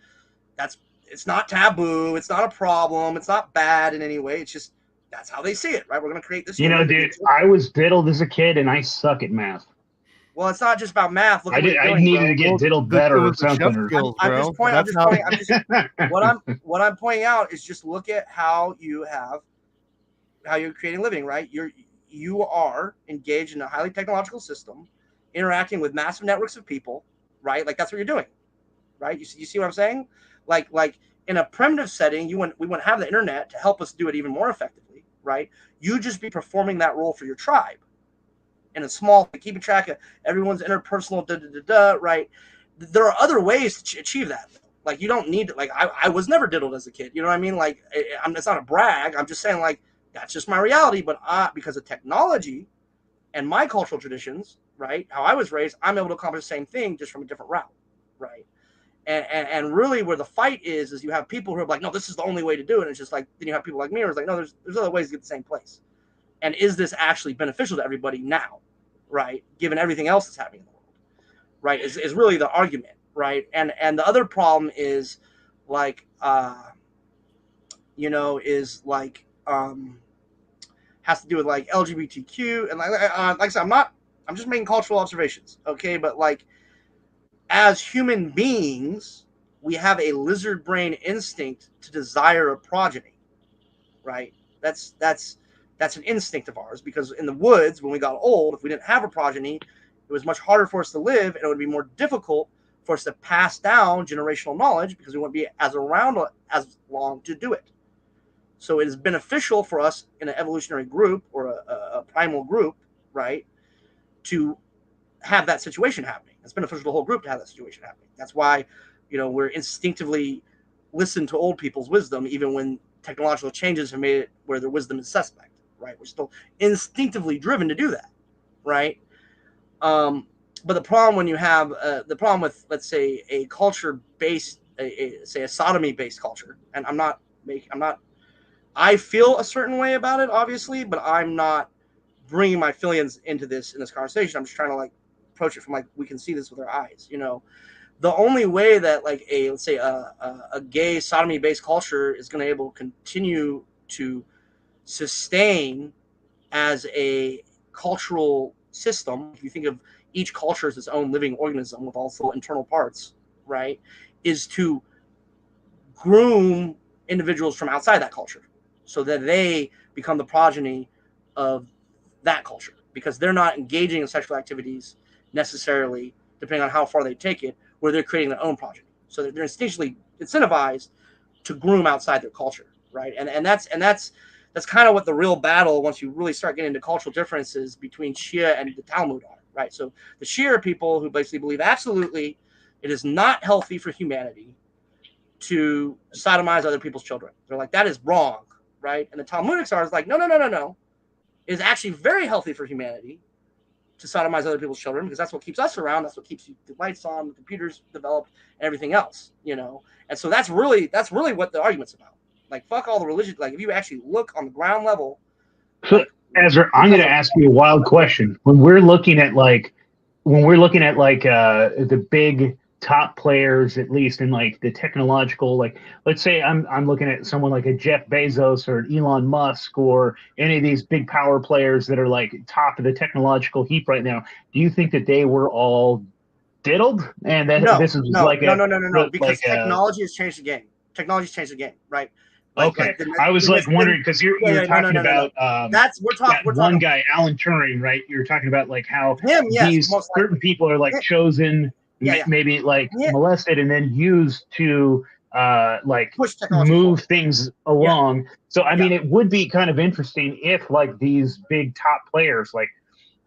taboo. It's not a problem. It's not bad in any way. It's just that's how they see it, right? We're gonna create this. You know, dude, I was diddled as a kid, and I suck at math. Well, it's not just about math. Look I needed to get diddled better or something. I'm just pointing. What I'm pointing out is just look at how you're creating a living, right? You are engaged in a highly technological system, interacting with massive networks of people, right? Like that's what you're doing, right? You see what I'm saying? Like in a primitive setting, we wouldn't have the internet to help us do it even more effectively, right? You just be performing that role for your tribe. In a small, keeping track of everyone's interpersonal, right? There are other ways to achieve that. Like you don't need to, like I was never diddled as a kid. You know what I mean? Like it's not a brag. I'm just saying like that's just my reality. But because of technology and my cultural traditions, right? How I was raised, I'm able to accomplish the same thing just from a different route, right? And really where the fight is you have people who are like, no, this is the only way to do it. And it's just like, then you have people like me who are like, no, there's other ways to get the same place. And is this actually beneficial to everybody now, right? Given everything else that's happening in the world, right? Is really the argument, right? And the other problem is like, has to do with like LGBTQ and like I said, I'm just making cultural observations, okay? But like, as human beings, we have a lizard brain instinct to desire a progeny, right? That's That's an instinct of ours, because in the woods, when we got old, if we didn't have a progeny, it was much harder for us to live, and it would be more difficult for us to pass down generational knowledge because we wouldn't be as around as long to do it. So it is beneficial for us in an evolutionary group or a primal group, right, to have that situation happening. It's beneficial to the whole group to have that situation happening. That's why, we're instinctively listen to old people's wisdom, even when technological changes have made it where their wisdom is suspect, right? We're still instinctively driven to do that, right? But the problem when you have the problem with, let's say, a culture based, say a sodomy based culture, and I feel a certain way about it, obviously, but I'm not bringing my feelings into this in this conversation. I'm just trying to like approach it from like we can see this with our eyes, The only way that like let's say a gay sodomy based culture is going to able to continue to sustain as a cultural system, if you think of each culture as its own living organism with also internal parts, right, is to groom individuals from outside that culture so that they become the progeny of that culture, because they're not engaging in sexual activities necessarily, depending on how far they take it, where they're creating their own progeny. So they're instinctually incentivized to groom outside their culture, right? And that's kind of what the real battle, once you really start getting into cultural differences between Shia and the Talmud are, right? So the Shia are people who basically believe absolutely it is not healthy for humanity to sodomize other people's children. They're like, that is wrong, right? And the Talmudics are like, no. It is actually very healthy for humanity to sodomize other people's children, because that's what keeps us around. That's what keeps the lights on, the computers developed, and everything else, And so that's really what the argument's about. Like, fuck all the religion. Like, if you actually look on the ground level. So, Ezra, I'm going to ask you a wild question. When we're looking at the big top players, at least in like the technological, like let's say I'm looking at someone like a Jeff Bezos or an Elon Musk or any of these big power players that are like top of the technological heap right now. Do you think that they were all diddled and that No, this is no, because technology has changed the game. Technology's changed the game, right? I was wondering, because you're talking about one guy, Alan Turing, right? You're talking about like how these certain people are like chosen, maybe like molested, and then used to like move things along. Yeah. So I mean, it would be kind of interesting if like these big top players, like,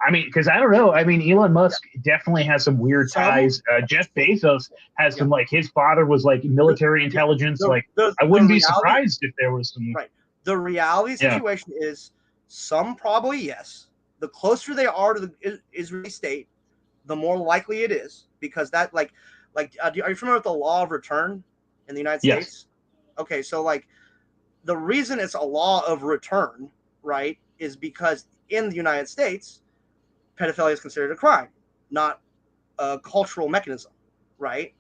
I mean, because I don't know. I mean, Elon Musk definitely has some weird ties. Jeff Bezos has some, like, his father was like military intelligence. I wouldn't be surprised if there was some. Right. The reality situation is some probably yes. The closer they are to the Israeli state, the more likely it is, because that are you familiar with the law of return in the United States? Okay, so like the reason it's a law of return, right, is because in the United States, pedophilia is considered a crime, not a cultural mechanism, right?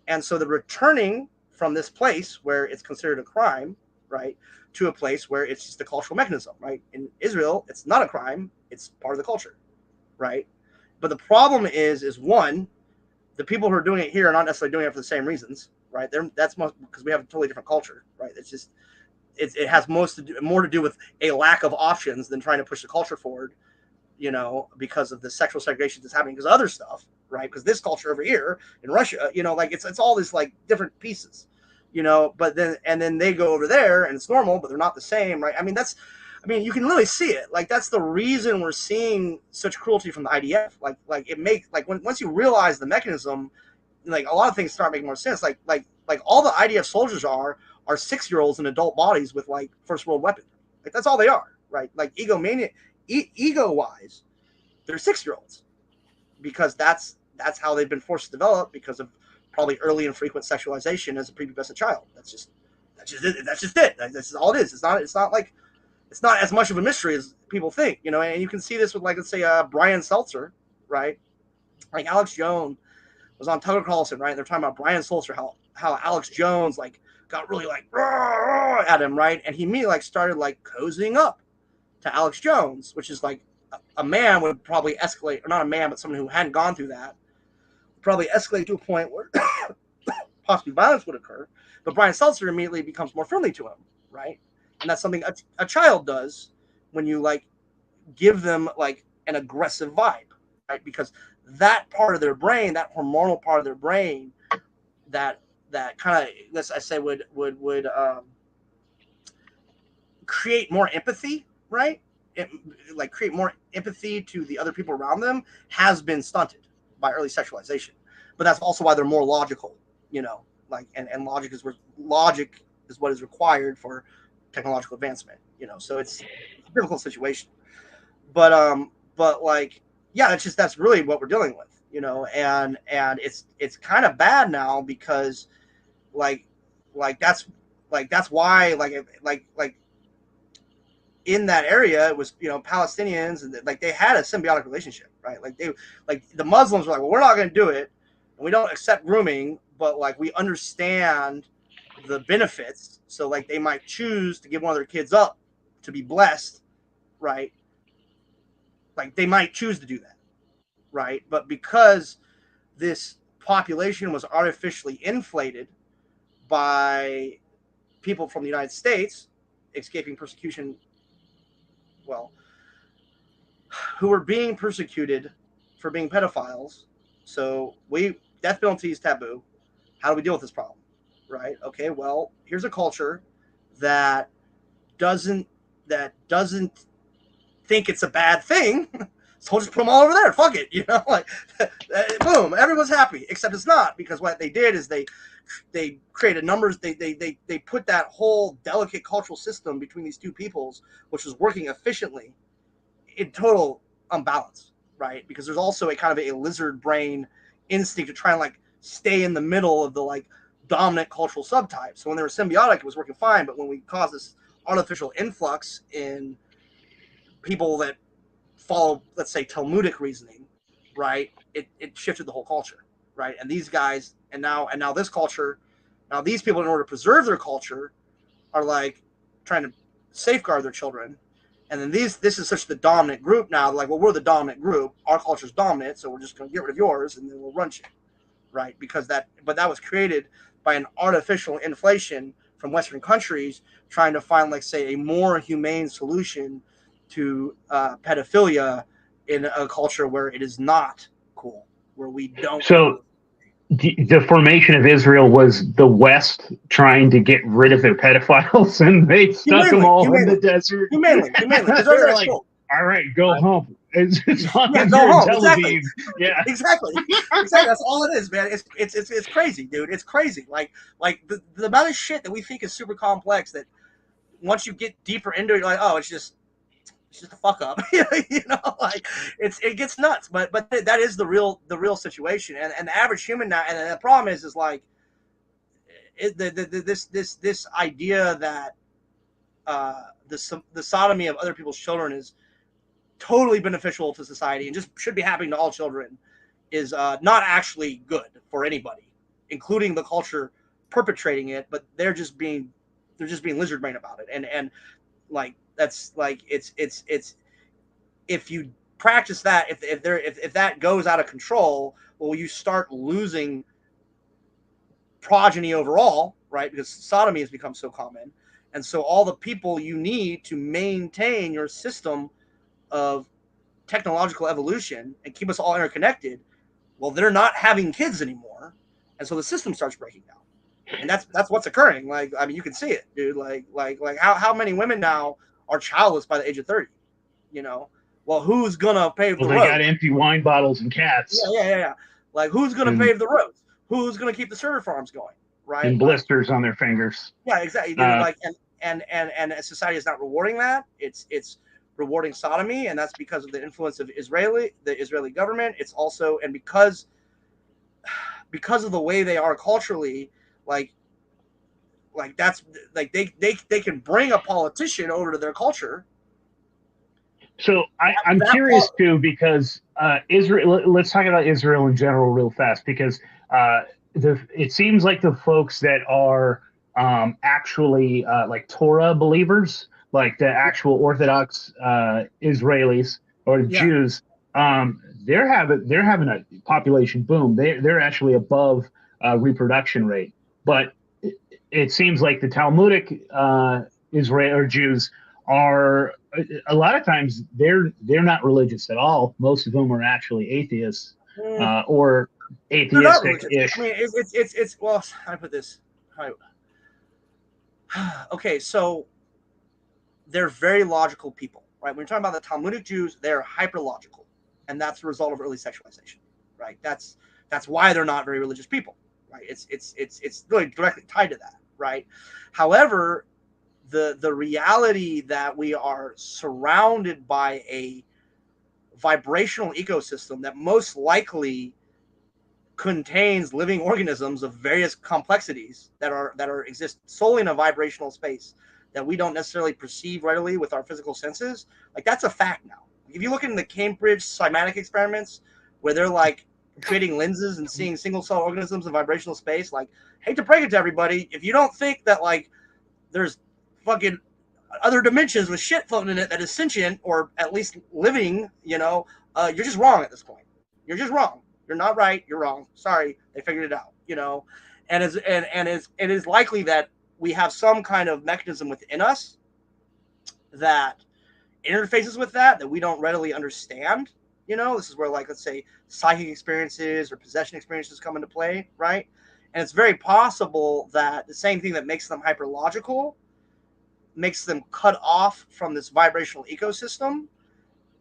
And so the returning from this place where it's considered a crime, right, to a place where it's just a cultural mechanism, right? In Israel, it's not a crime, it's part of the culture, right? But the problem is one, the people who are doing it here are not necessarily doing it for the same reasons, right? That's because we have a totally different culture, right? It's just it has more to do with a lack of options than trying to push the culture forward, because of the sexual segregation that's happening because of other stuff, right? Because this culture over here in Russia, like it's all this like different pieces, but then they go over there and it's normal, but they're not the same, right? I mean, you can really see it. Like, that's the reason we're seeing such cruelty from the IDF. Like it makes, like, once you realize the mechanism, like a lot of things start making more sense. Like all the IDF soldiers are 6-year-olds in adult bodies with like first world weapons. Like, that's all they are, right? Like ego-wise, they're 6-year-olds, because that's how they've been forced to develop because of probably early and frequent sexualization as a prepubescent child. That's just it. That's all it is. It's not as much of a mystery as people think, and you can see this with, like, let's say Brian Seltzer, right? Like, Alex Jones was on Tucker Carlson, right? They're talking about Brian Seltzer, how Alex Jones like got really like at him, right? And he immediately like started like cozying up to Alex Jones, which is like a man would probably escalate, or not a man, but someone who hadn't gone through that, would probably escalate to a point where possibly violence would occur. But Brian Seltzer immediately becomes more friendly to him, right? And that's something a child does when you like give them like an aggressive vibe, right? Because that part of their brain, that hormonal part of their brain, that kind of, let's I say would create more empathy, right? Like create more empathy to the other people around them, has been stunted by early sexualization. But that's also why they're more logical, you know, like and logic is what is required for technological advancement, you know. So it's a difficult situation. But like, yeah, that's really what we're dealing with, you know. And it's kind of bad now because like that's why like in that area it was, you know, Palestinians, and like they had a symbiotic relationship, right? Like the Muslims were like, well, we're not going to do it, and we don't accept grooming, but like we understand the benefits, so like they might choose to give one of their kids up to be blessed, right? Like they might choose to do that, right? But because this population was artificially inflated by people from the United States escaping persecution, well, who were being persecuted for being pedophiles. So death penalty is taboo. How do we deal with this problem? Right? Okay, well, here's a culture that doesn't think it's a bad thing. So we'll just put them all over there. Fuck it, you know, like boom, everyone's happy. Except it's not, because what they did is they created numbers. They put that whole delicate cultural system between these two peoples, which was working efficiently, in total unbalance, right? Because there's also a kind of a lizard brain instinct to try and like stay in the middle of the like dominant cultural subtype. So when they were symbiotic, it was working fine. But when we caused this artificial influx in people that follow, let's say, Talmudic reasoning, right, it shifted the whole culture, right? And these guys, and now this culture, now these people, in order to preserve their culture, are like trying to safeguard their children. And then this is such the dominant group now. Like, well, we're the dominant group. Our culture's dominant, so we're just going to get rid of yours, and then we'll run shit, right? But that was created by an artificial inflation from Western countries trying to find, like, say, a more humane solution to pedophilia in a culture where it is not cool, where we don't. So the formation of Israel was the West trying to get rid of their pedophiles, and they stuck them all in the desert. Humanely. They're like, all right, go home. It's on go home. Tel Aviv. Yeah, exactly. That's all it is, man. It's crazy, dude. It's crazy. Like the amount of shit that we think is super complex, that once you get deeper into it, you're like, oh, it's just a fuck up. You know, like it gets nuts. But that is the real situation. And the average human now, and the problem is like this idea that the sodomy of other people's children is totally beneficial to society and just should be happening to all children is not actually good for anybody, including the culture perpetrating it. But they're just being lizard brain about it. And like that's like it's if you practice that, if that goes out of control, well, you start losing progeny overall, right? Because sodomy has become so common. And so all the people you need to maintain your system of technological evolution and keep us all interconnected, well, they're not having kids anymore. And so the system starts breaking down. And that's what's occurring. Like, I mean, you can see it, dude. Like how many women now are childless by the age of 30? You know, well, who's gonna pave the road? They got empty wine bottles and cats. Yeah. Like, who's gonna pave the roads? Who's gonna keep the server farms going? Right? And blisters on their fingers. Yeah, exactly. Like, and society is not rewarding that. It's rewarding sodomy, and that's because of the influence of the Israeli government. It's also, and because of the way they are culturally, like that's like they can bring a politician over to their culture. So I'm curious too, because Israel. Let's talk about Israel in general real fast, because it seems like the folks that are actually like Torah believers, like the actual Orthodox Israelis or Jews, they're having a population boom. They're actually above reproduction rate, but it seems like the Talmudic Israel or Jews are a lot of times they're not religious at all. Most of them are actually atheists or They're not religious. atheistic-ish. I mean, it's well, how do I put this? Okay, so they're very logical people, right? When you're talking about the Talmudic Jews, they're hyper logical, and that's the result of early sexualization, right? That's why they're not very religious people, right? It's really directly tied to that, right? However, the reality that we are surrounded by a vibrational ecosystem that most likely contains living organisms of various complexities that exist solely in a vibrational space that we don't necessarily perceive readily with our physical senses, like that's a fact now. If you look into the Cambridge cymatic experiments where they're like creating lenses and seeing single cell organisms in vibrational space, like, hate to break it to everybody, if you don't think that like there's fucking other dimensions with shit floating in it that is sentient or at least living, you're just wrong at this point. You're just wrong. You're not right. You're wrong. Sorry, they figured it out. And it is likely that we have some kind of mechanism within us that interfaces with that we don't readily understand. This is where, like, let's say psychic experiences or possession experiences come into play, right? And it's very possible that the same thing that makes them hyperlogical makes them cut off from this vibrational ecosystem.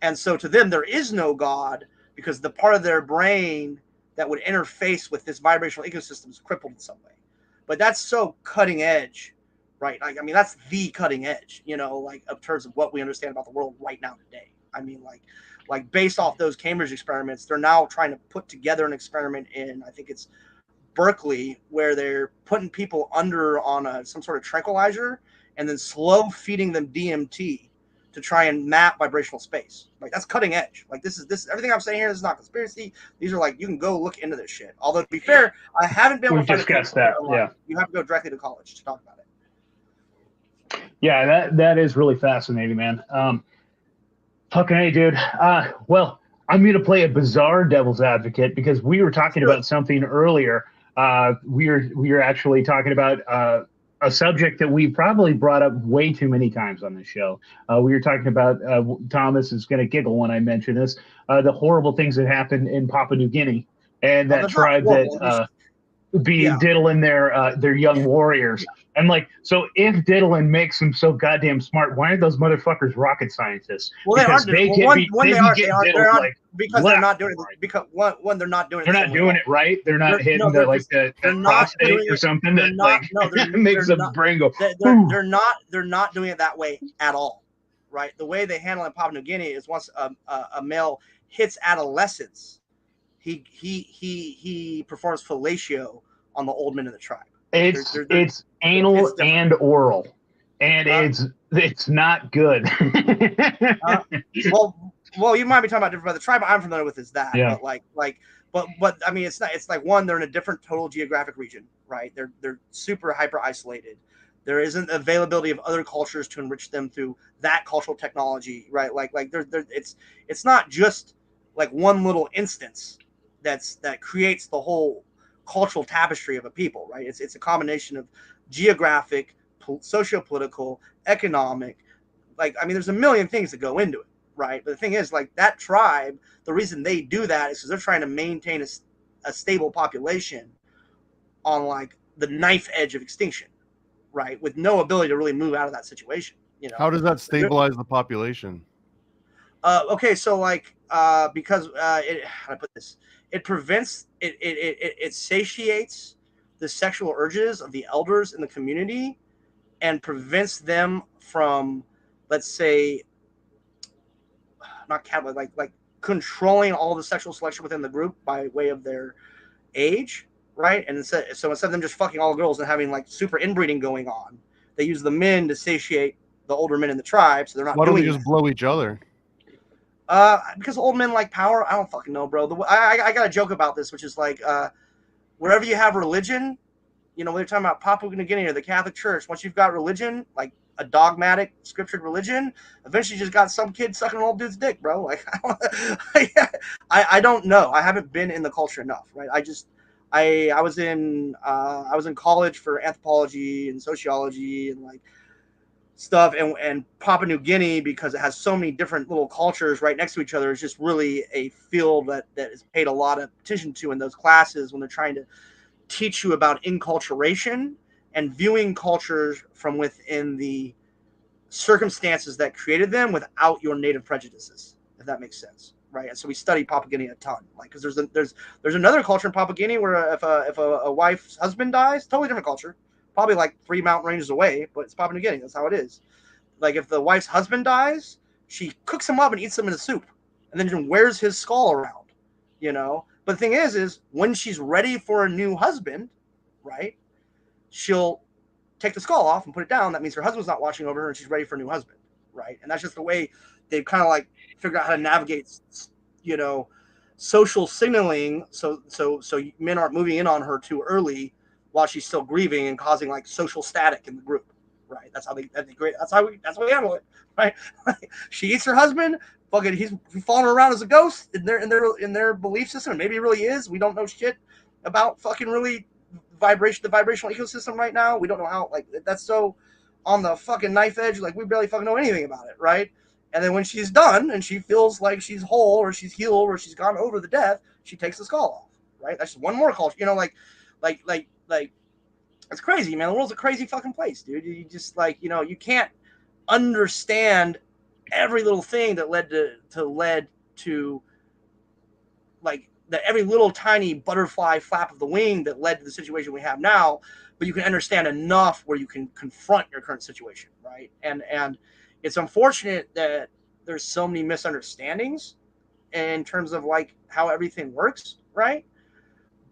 And so to them, there is no God because the part of their brain that would interface with this vibrational ecosystem is crippled in some way. But that's so cutting edge, right? Like, I mean, that's the cutting edge, like in terms of what we understand about the world right now today. I mean, like based off those Cambridge experiments, they're now trying to put together an experiment in, I think it's Berkeley, where they're putting people under on some sort of tranquilizer and then slow feeding them DMT to try and map vibrational space. Like, that's cutting edge. Like, this everything I'm saying here, this is not conspiracy. These are like, you can go look into this shit. Although, to be fair, I haven't been able to discuss that. Yeah, you have to go directly to college to talk about it. Yeah, that is really fascinating, man. Fucking hey, dude. Well, I'm going to play a bizarre devil's advocate because we were talking about something earlier. We were actually talking about a subject that we probably brought up way too many times on this show. We were talking about, Thomas is going to giggle when I mention this, the horrible things that happened in Papua New Guinea and that tribe that diddling their young warriors. And like, so if Diddlin makes them so goddamn smart, why aren't those motherfuckers rocket scientists? Well, because they are because they're not doing it. Because one, they're not doing it. They're not doing it right. They're not hitting the prostate or something that makes the brain go. They're not doing it that way at all, right? The way they handle it in Papua New Guinea is once a male hits adolescence, he performs fellatio on the old men in the tribe. It's anal and oral, and it's not good. Well, you might be talking about different, but the tribe I'm familiar with is that. Yeah. But I mean, it's not. It's like, one, they're in a different total geographic region, right? They're super hyper isolated. There isn't availability of other cultures to enrich them through that cultural technology, right? It's not just like one little instance that creates the whole cultural tapestry of a people, right? It's a combination of geographic, socio-political, economic, there's a million things that go into it, right? But the thing is, like, that tribe, the reason they do that is because they're trying to maintain a stable population on like the knife edge of extinction, right? With no ability to really move out of that situation. How does that stabilize the population? Okay, so because how do I put this? It prevents it satiates the sexual urges of the elders in the community and prevents them from, let's say, not catalog, like controlling all the sexual selection within the group by way of their age, right? And instead of them just fucking all the girls and having like super inbreeding going on, they use the men to satiate the older men in the tribe, so they're not. Why don't they just blow each other? Because old men like power. I don't fucking know, bro. I got a joke about this, which is like, wherever you have religion, when you're talking about Papua New Guinea or the Catholic Church, once you've got religion, like a dogmatic scriptured religion, eventually you just got some kid sucking an old dude's dick, bro. Like, I don't know. I haven't been in the culture enough, right? I was in college for anthropology and sociology and like stuff, and Papua New Guinea, because it has so many different little cultures right next to each other, is just really a field that is paid a lot of attention to in those classes when they're trying to teach you about enculturation and viewing cultures from within the circumstances that created them without your native prejudices, if that makes sense, right? And so we study Papua Guinea a ton, like, because there's another culture in Papua Guinea where if a wife's husband dies, totally different culture, probably like 3 mountain ranges away, but it's Papua New Guinea. That's how it is. Like, if the wife's husband dies, she cooks him up and eats him in a soup, and then wears his skull around, you know. But the thing is when she's ready for a new husband, right, she'll take the skull off and put it down. That means her husband's not watching over her and she's ready for a new husband, right? And that's just the way they've kind of like figured out how to navigate, you know, social signaling, so men aren't moving in on her too early while she's still grieving and causing like social static in the group, right? That's how we handle it, right? She eats her husband, fucking he's following her around as a ghost in their belief system, and maybe he really is. We don't know shit about fucking really the vibrational ecosystem right now. We don't know how, like, that's so on the fucking knife edge, like we barely fucking know anything about it, right? And then when she's done and she feels like she's whole or she's healed or she's gone over the death, she takes the skull off, right? That's just one more culture, you know, like it's crazy, man. The world's a crazy fucking place, dude. You just, like, you know, you can't understand every little thing that led to like that, every little tiny butterfly flap of the wing that led to the situation we have now, but you can understand enough where you can confront your current situation, right? And it's unfortunate that there's so many misunderstandings in terms of like how everything works, right?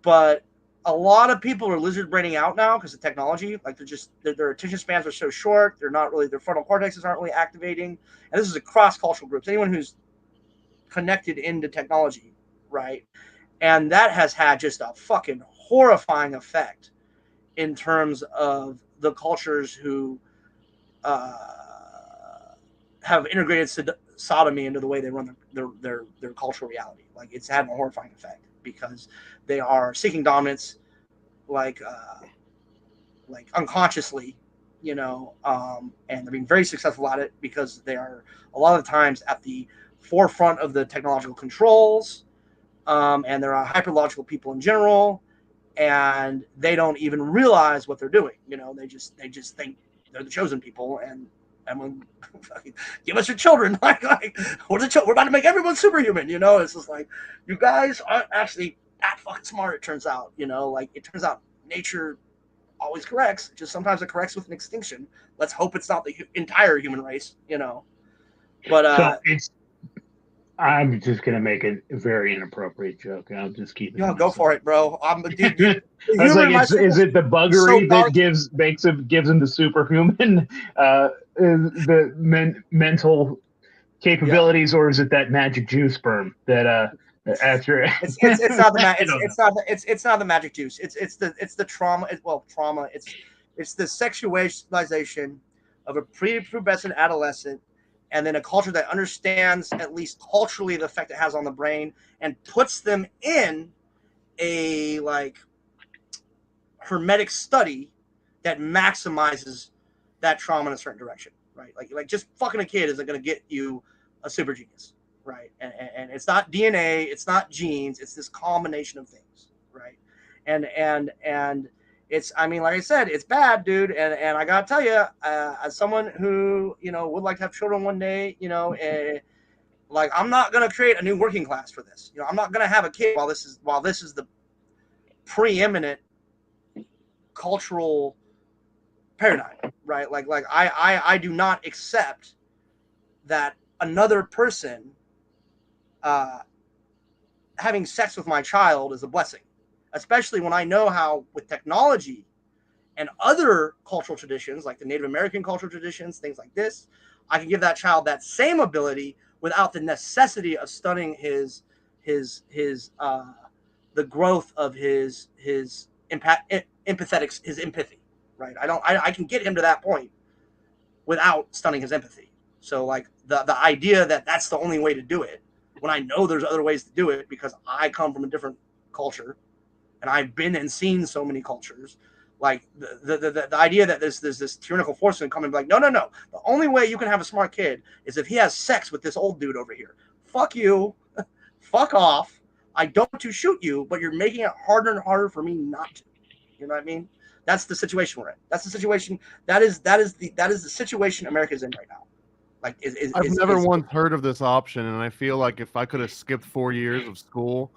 But a lot of people are lizard braining out now because of technology. Like, their attention spans are so short. They're not really, their frontal cortexes aren't really activating. And this is across cultural groups. Anyone who's connected into technology, right? And that has had just a fucking horrifying effect in terms of the cultures who have integrated sodomy into the way they run their cultural reality. Like, it's had a horrifying effect because they are seeking dominance, like unconsciously, you know, and they're being very successful at it because they are a lot of the times at the forefront of the technological controls, and they're hyperlogical people in general, and they don't even realize what they're doing. You know, they just think they're the chosen people, and when give us your children, like we're about to make everyone superhuman. You know, it's just like, you guys aren't actually that fucking smart. It turns out, you know, like, it turns out nature always corrects. Just sometimes it corrects with an extinction. Let's hope it's not the entire human race, you know. But so I'm just gonna make a very inappropriate joke, and I'll just keep it. No, go for it, bro. Dude, I was like, is it the buggery that gives him the superhuman, the mental capabilities, or is it that magic juice sperm that after it's not the it's not the magic juice. It's the trauma. Trauma. It's the sexualization of a prepubescent adolescent, and then a culture that understands, at least culturally, the effect it has on the brain, and puts them in a like hermetic study that maximizes that trauma in a certain direction, right? Like just fucking a kid isn't going to get you a super genius, right? And it's not DNA, it's not genes, it's this combination of things, right? And it's, I mean, like I said, it's bad, dude. And I gotta tell you, as someone who, you know, would like to have children one day, you know, like, I'm not gonna create a new working class for this. You know, I'm not gonna have a kid while this is the preeminent cultural paradigm, right? Like I do not accept that another person having sex with my child is a blessing, especially when I know how, with technology and other cultural traditions, like the Native American cultural traditions, things like this, I can give that child that same ability without the necessity of stunning his the growth of his empathetic, his empathy, right? I can get him to that point without stunning his empathy. So like the idea that that's the only way to do it, when I know there's other ways to do it because I come from a different culture and I've been and seen so many cultures, Like the idea that there's this tyrannical force going to come and be like, no. The only way you can have a smart kid is if he has sex with this old dude over here. Fuck you. Fuck off. I don't want to shoot you, but you're making it harder and harder for me not to. You know what I mean? That's the situation we're in. That's the situation. That is the situation America's in right now. Like, I've never once heard of this option, and I feel like if I could have skipped 4 years of school,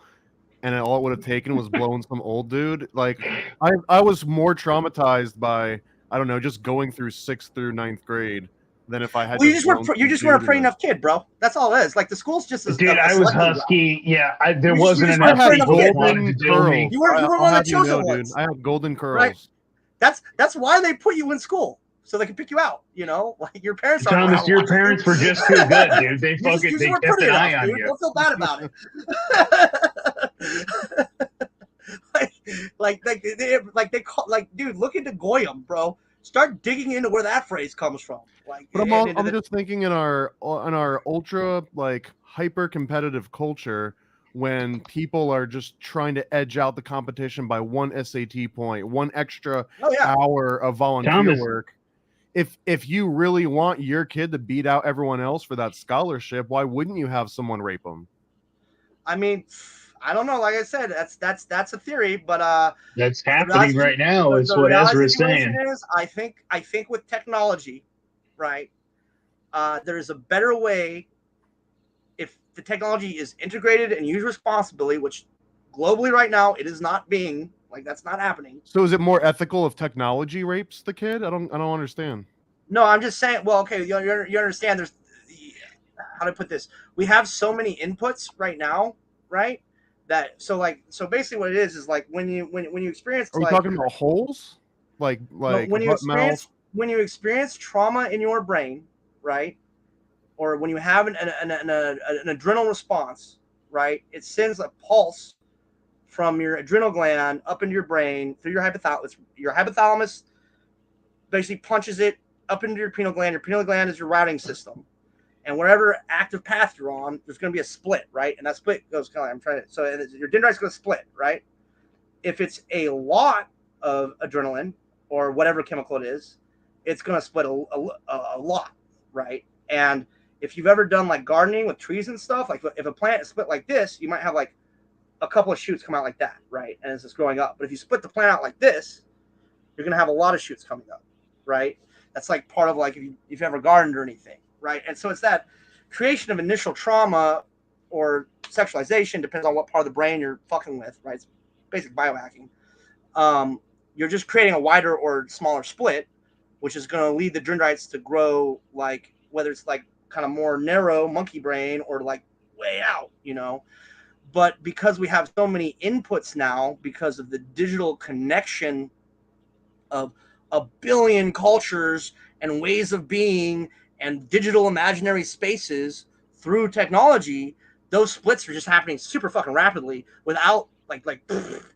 and all it would have taken was blowing some old dude, like I was more traumatized by, I don't know, just going through 6th through 9th grade than if I had. Well, you just weren't a pretty enough kid, bro. That's all it is. Like the school's just a, dude. I was husky. Yeah, there wasn't enough I had people that wanted golden to do curls. me. You weren't one of the chosen ones. Dude, I had golden curls. Right. That's why they put you in school, so they can pick you out. You know, like your parents. Thomas, your parents were just too good, dude. They fucking they kept an eye on you. Don't feel bad about it. Dude, look into Goyim, bro. Start digging into where that phrase comes from. Like, but I'm just thinking in our ultra like hyper competitive culture, when people are just trying to edge out the competition by one SAT point, one extra hour of volunteer work. If you really want your kid to beat out everyone else for that scholarship, why wouldn't you have someone rape them? I mean, I don't know. Like I said, that's a theory, but that's happening right now. Is what Ezra is saying. I think with technology, right? There is a better way if the technology is integrated and used responsibly, which globally right now it is not being. Like, that's not happening. So is it more ethical if technology rapes the kid? I don't understand. No, I'm just saying. Well, okay, you understand. There's, how to put this? We have so many inputs right now, right? That so basically what it is like when you experience. Are we talking about holes? Like when you experience trauma in your brain, right? Or when you have an adrenal response, right? It sends a pulse from your adrenal gland up into your brain through your hypothalamus. Your hypothalamus basically punches it up into your pineal gland. Your pineal gland is your routing system. And wherever active path you're on, there's going to be a split, right? And that split goes kind of, so your dendrite's going to split, right? If it's a lot of adrenaline or whatever chemical it is, it's going to split a lot, right? And if you've ever done like gardening with trees and stuff, like if a plant is split like this, you might have like a couple of shoots come out like that, right? And it's just growing up. But if you split the plant out like this, you're going to have a lot of shoots coming up, right? That's like part of like if you've ever gardened or anything, right? And so it's that creation of initial trauma or sexualization, depends on what part of the brain you're fucking with, right? It's basic biohacking. You're just creating a wider or smaller split, which is going to lead the dendrites to grow like, whether it's like kind of more narrow monkey brain or like way out, you know? But because we have so many inputs now, because of the digital connection of a billion cultures and ways of being and digital imaginary spaces through technology, those splits are just happening super fucking rapidly without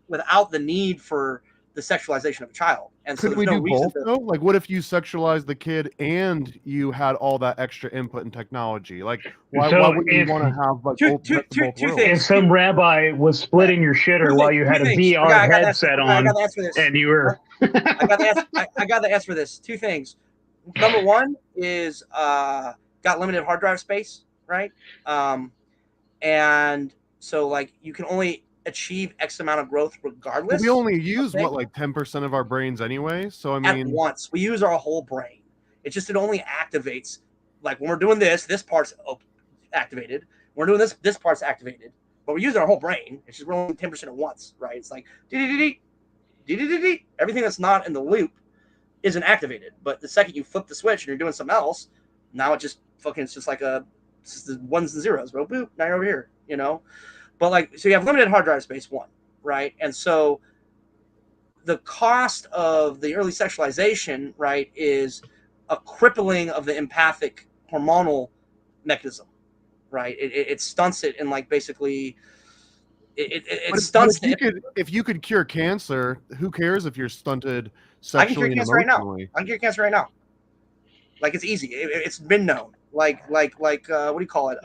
without the need for the sexualization of a child. And so could we do both though? Like, what if you sexualize the kid and you had all that extra input in technology? Like, why wouldn't you want to have like two things? If some rabbi was splitting your shitter while you had a VR headset on, and you were, I got the answer for this. Two things. Number one is got limited hard drive space, right? And so like you can only achieve X amount of growth regardless. We only use like 10% of our brains anyway. So I mean, at once we use our whole brain. It's just it only activates like when we're doing this part's activated. We're doing this part's activated, but we're using our whole brain. It's just we're only 10% at once, right? It's like everything that's not in the loop isn't activated. But the second you flip the switch and you're doing something else, now it just fucking it's just like it's just the ones and zeros, bro. Boop, now you're over here, you know. But like, so you have limited hard drive space, one, right? And so the cost of the early sexualization, right, is a crippling of the empathic hormonal mechanism, right? It stunts it and like basically it stunts it. If you could cure cancer, who cares if you're stunted sexually and emotionally? I can cure cancer right now. Like it's easy. It's been known. Like what do you call it?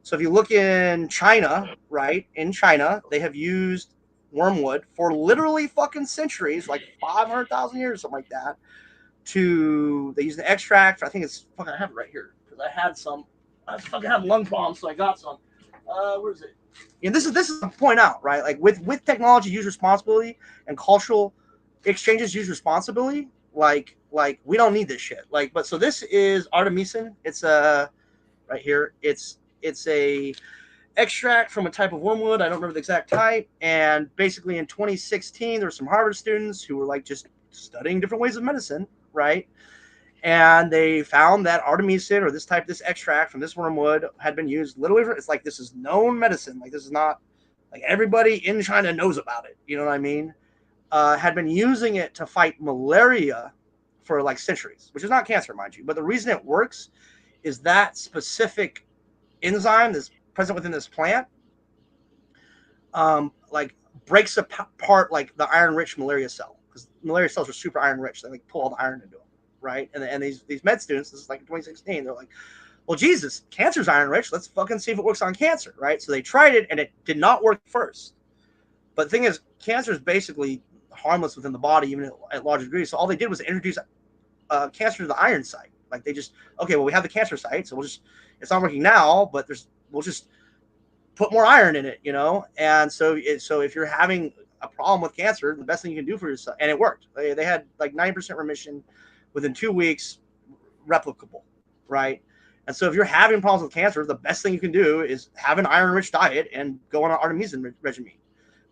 So if you look in China, right? In China, they have used wormwood for literally fucking centuries, like 500,000 years, something like that. They use the extract. I think it's fucking. I have it right here because I had some. I fucking had lung problems, so I got some. Where is it? And this is the point out, right? Like with technology, use responsibility, and cultural exchanges, use responsibility. Like we don't need this shit. Like, but so this is artemisinin. It's right here. It's a extract from a type of wormwood. I don't remember the exact type. And basically, in 2016, there were some Harvard students who were like just studying different ways of medicine, right? And they found that artemisinin, or this extract from this wormwood, had been used literally for, it's like, this is known medicine. Like, this is not, like, everybody in China knows about it. You know what I mean? Had been using it to fight malaria for like centuries, which is not cancer, mind you. But the reason it works is that specific enzyme that's present within this plant, like breaks apart like the iron-rich malaria cell, because malaria cells are super iron-rich. They like pull all the iron into them, right? And these med students, this is like 2016, they're like, well, Jesus, cancer's iron-rich. Let's fucking see if it works on cancer, right? So they tried it, and it did not work first. But the thing is, cancer is basically harmless within the body, even at large degrees. So all they did was introduce cancer to the iron site. Like they just, okay, well, we have the cancer site, so it's not working now, but we'll just put more iron in it, you know? And so if you're having a problem with cancer, the best thing you can do for yourself, and it worked. They had like 9% remission within 2 weeks, replicable, right? And so if you're having problems with cancer, the best thing you can do is have an iron-rich diet and go on an artemisinin regimen.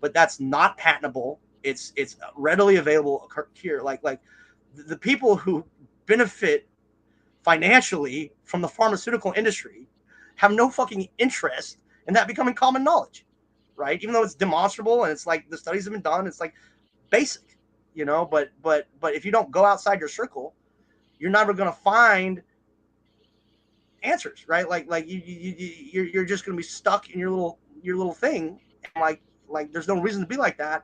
But that's not patentable. It's readily available here. Like the people who benefit financially from the pharmaceutical industry have no fucking interest in that becoming common knowledge, right? Even though it's demonstrable and it's like the studies have been done, it's like basic, you know. But if you don't go outside your circle, you're never gonna find answers, right? Like you're just gonna be stuck in your little thing, and like there's no reason to be like that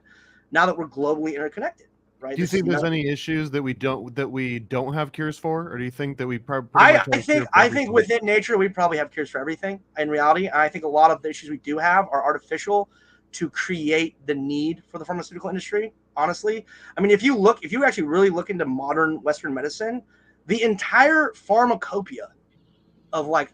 now that we're globally interconnected, right? Do you think there's any issues that we don't have cures for, or do you think that we pretty much have I think everything? within nature we probably have cures for everything. In reality, I think a lot of the issues we do have are artificial to create the need for the pharmaceutical industry. Honestly, I mean, if you actually really look into modern Western medicine, the entire pharmacopoeia of like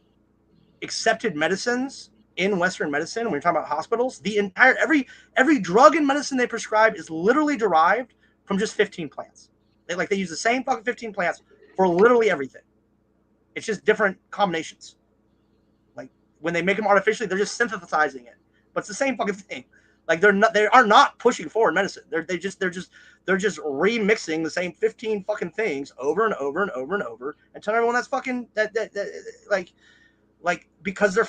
accepted medicines in Western medicine, when you're talking about hospitals, the entire every drug and medicine they prescribe is literally derived from just 15 plants. They use the same fucking 15 plants for literally everything. It's just different combinations. Like when they make them artificially, they're just synthesizing it, but it's the same fucking thing. Like they are not pushing forward medicine. They're just remixing the same 15 fucking things over and over and over and over, and telling everyone that's fucking that because they're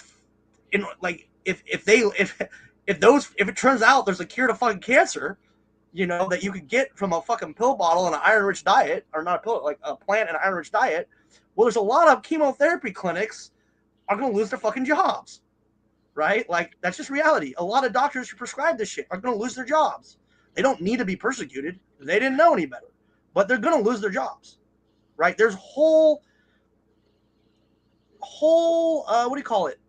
in like if it turns out there's a cure to fucking cancer, you know, that you could get from a fucking pill bottle and an iron-rich diet, or not a pill, like a plant and an iron-rich diet. Well, there's a lot of chemotherapy clinics are going to lose their fucking jobs, right? Like that's just reality. A lot of doctors who prescribe this shit are going to lose their jobs. They don't need to be persecuted. They didn't know any better, but they're going to lose their jobs, right? There's whole what do you call it?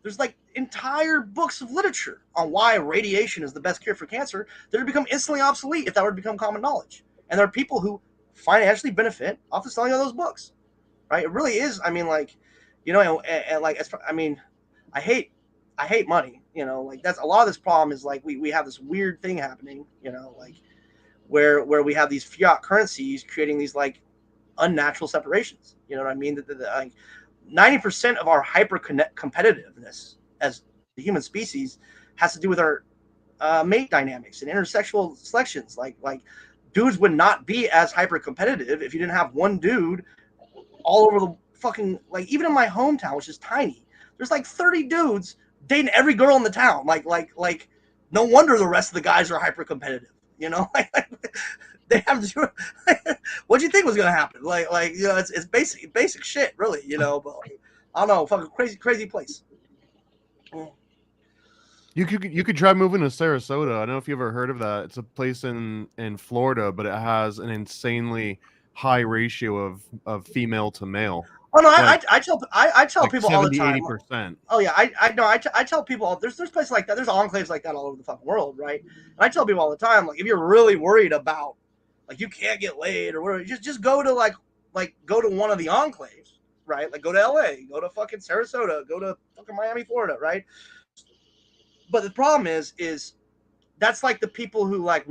There's like entire books of literature on why radiation is the best cure for cancer that would become instantly obsolete if that were to become common knowledge. And there are people who financially benefit off the selling of those books, right? It really is. I mean, like, you know, and like, I mean, I hate money, you know, like that's a lot of this problem is like we have this weird thing happening, you know, like where we have these fiat currencies creating these like unnatural separations. You know what I mean? Like 90% of our hyper competitiveness as the human species has to do with our mate dynamics and intersexual selections. Like dudes would not be as hyper competitive if you didn't have one dude all over the fucking, like, even in my hometown, which is tiny, there's like 30 dudes dating every girl in the town. Like no wonder the rest of the guys are hyper competitive, you know? They have to. What do you think was gonna happen? Like you know, it's basic shit, really, you know. But like, I don't know, fucking crazy place. You could try moving to Sarasota. I don't know if you ever heard of that. It's a place in Florida, but it has an insanely high ratio of female to male. Oh no, Like- I tell Like people all the 70, time. 80%. Oh yeah, I know. I tell people there's places like that. There's enclaves like that all over the fucking world, right? And I tell people all the time, like if you're really worried about like you can't get laid or whatever, just go to like go to one of the enclaves, right? Like go to LA, go to fucking Sarasota, go to fucking Miami, Florida, right? But the problem is that's like the people who like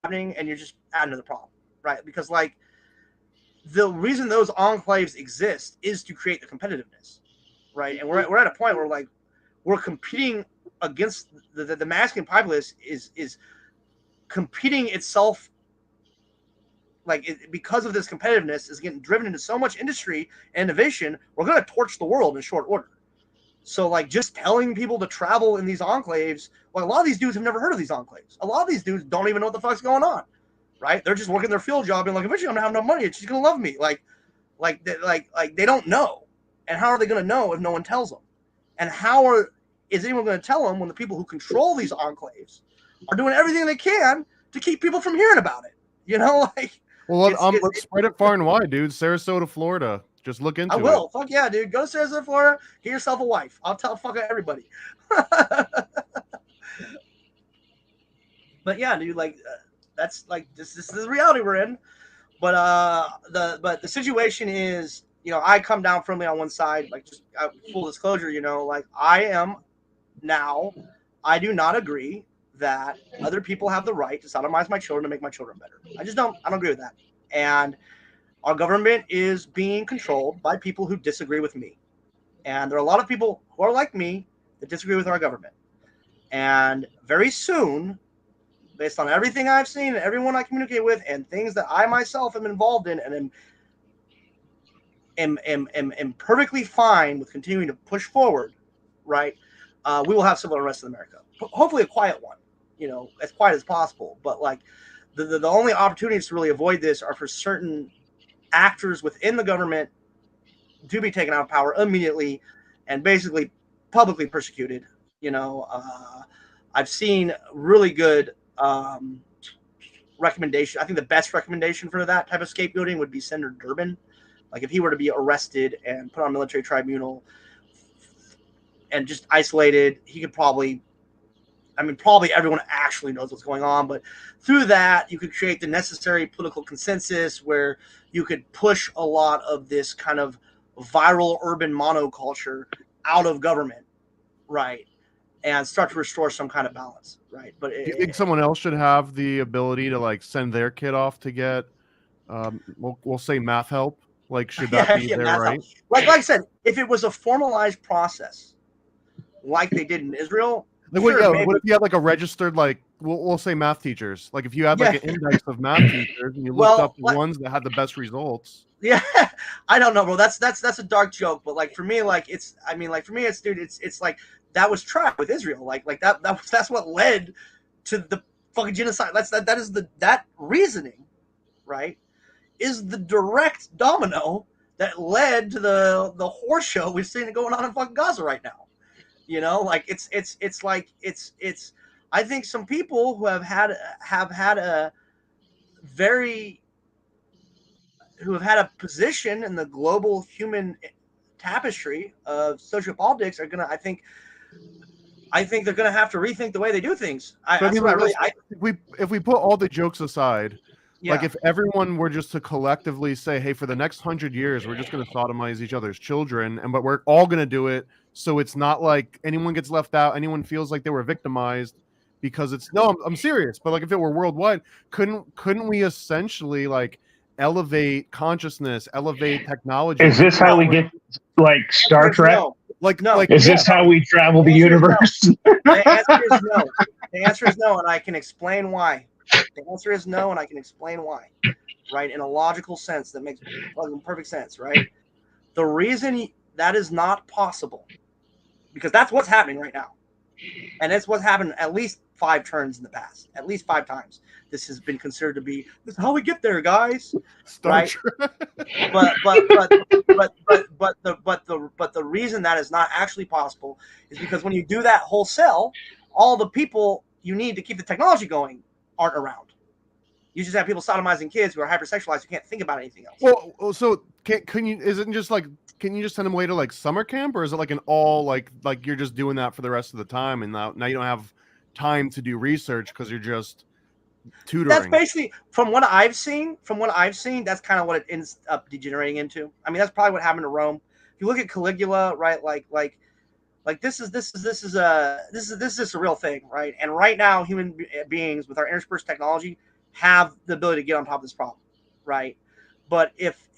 happening, and you're just adding to the problem, right? Because like the reason those enclaves exist is to create the competitiveness, right? And we're at a point where like we're competing against the masculine populace is competing itself, like because of this competitiveness is getting driven into so much industry and innovation. We're going to torch the world in short order. So like just telling people to travel in these enclaves, like a lot of these dudes have never heard of these enclaves. A lot of these dudes don't even know what the fuck's going on, right? They're just working their field job and like eventually I'm gonna have no money and she's gonna love me. Like they don't know. And how are they gonna know if no one tells them? And is anyone gonna tell them when the people who control these enclaves are doing everything they can to keep people from hearing about it? You know, like Well, let's spread it far and wide, dude. Sarasota, Florida. Just look into it. I will. Fuck yeah, dude. Go to Sarasota, Florida. Get yourself a wife. I'll tell fucking everybody. But yeah, dude, like that's like this is the reality we're in. But the situation is, you know, I come down firmly on one side, like just full disclosure, you know, like I do not agree that other people have the right to sodomize my children to make my children better. I don't agree with that. And our government is being controlled by people who disagree with me. And there are a lot of people who are like me that disagree with our government. And very soon, based on everything I've seen and everyone I communicate with and things that I myself am involved in and am perfectly fine with continuing to push forward, right? We will have civil unrest in America. Hopefully a quiet one, you know, as quiet as possible. But like the only opportunities to really avoid this are for certain actors within the government to be taken out of power immediately and basically publicly persecuted. You know, I've seen really good recommendation. I think the best recommendation for that type of scapegoating would be Senator Durbin. Like if he were to be arrested and put on a military tribunal and just isolated, he could probably everyone actually knows what's going on, but through that, you could create the necessary political consensus where you could push a lot of this kind of viral urban monoculture out of government, right? And start to restore some kind of balance, right? But do you think someone else should have the ability to like send their kid off to get, we'll say math help? Like, should that be their right? Like I said, if it was a formalized process, like they did in Israel. Like, sure, what if you had like a registered, like we'll say math teachers? Like if you had like an index of math teachers and you looked up the ones that had the best results. Yeah, I don't know, bro. That's a dark joke, but like for me, like it's dude, it's like that was tried with Israel, like that's what led to the fucking genocide. That reasoning, right, is the direct domino that led to the horse show we've seen going on in fucking Gaza right now. You know, like it's I think some people who have had a position in the global human tapestry of sociopolitics are gonna. I think they're gonna have to rethink the way they do things. If we put all the jokes aside, yeah. Like if everyone were just to collectively say, hey, for the next 100 years, we're just going to sodomize each other's children, but we're all going to do it. So it's not like anyone gets left out. Anyone feels like they were victimized because I'm serious. But like if it were worldwide, couldn't we essentially like elevate consciousness, elevate technology? Is this how we get like Star Trek? No. Is this how we travel the universe? The answer is no. The answer is no, and I can explain why. The answer is no, and I can explain why. Right? In a logical sense that makes perfect sense, right? The reason that is not possible, because that's what's happening right now. And it's what's happened at least 5 turns in the past. At least 5 times. This has been considered to be, this is how we get there, guys. Right? But the reason that is not actually possible is because when you do that wholesale, all the people you need to keep the technology going aren't around. You just have people sodomizing kids who are hypersexualized who can't think about anything else. Well, so can you? Is it just like? Can you just send them away to like summer camp, or is it like an all like you're just doing that for the rest of the time, and now you don't have time to do research because you're just tutoring? That's basically from what I've seen. That's kind of what it ends up degenerating into. I mean, that's probably what happened to Rome. If you look at Caligula, right? Like this is a real thing, right? And right now, human beings with our interspersed technology have the ability to get on top of this problem, right? But if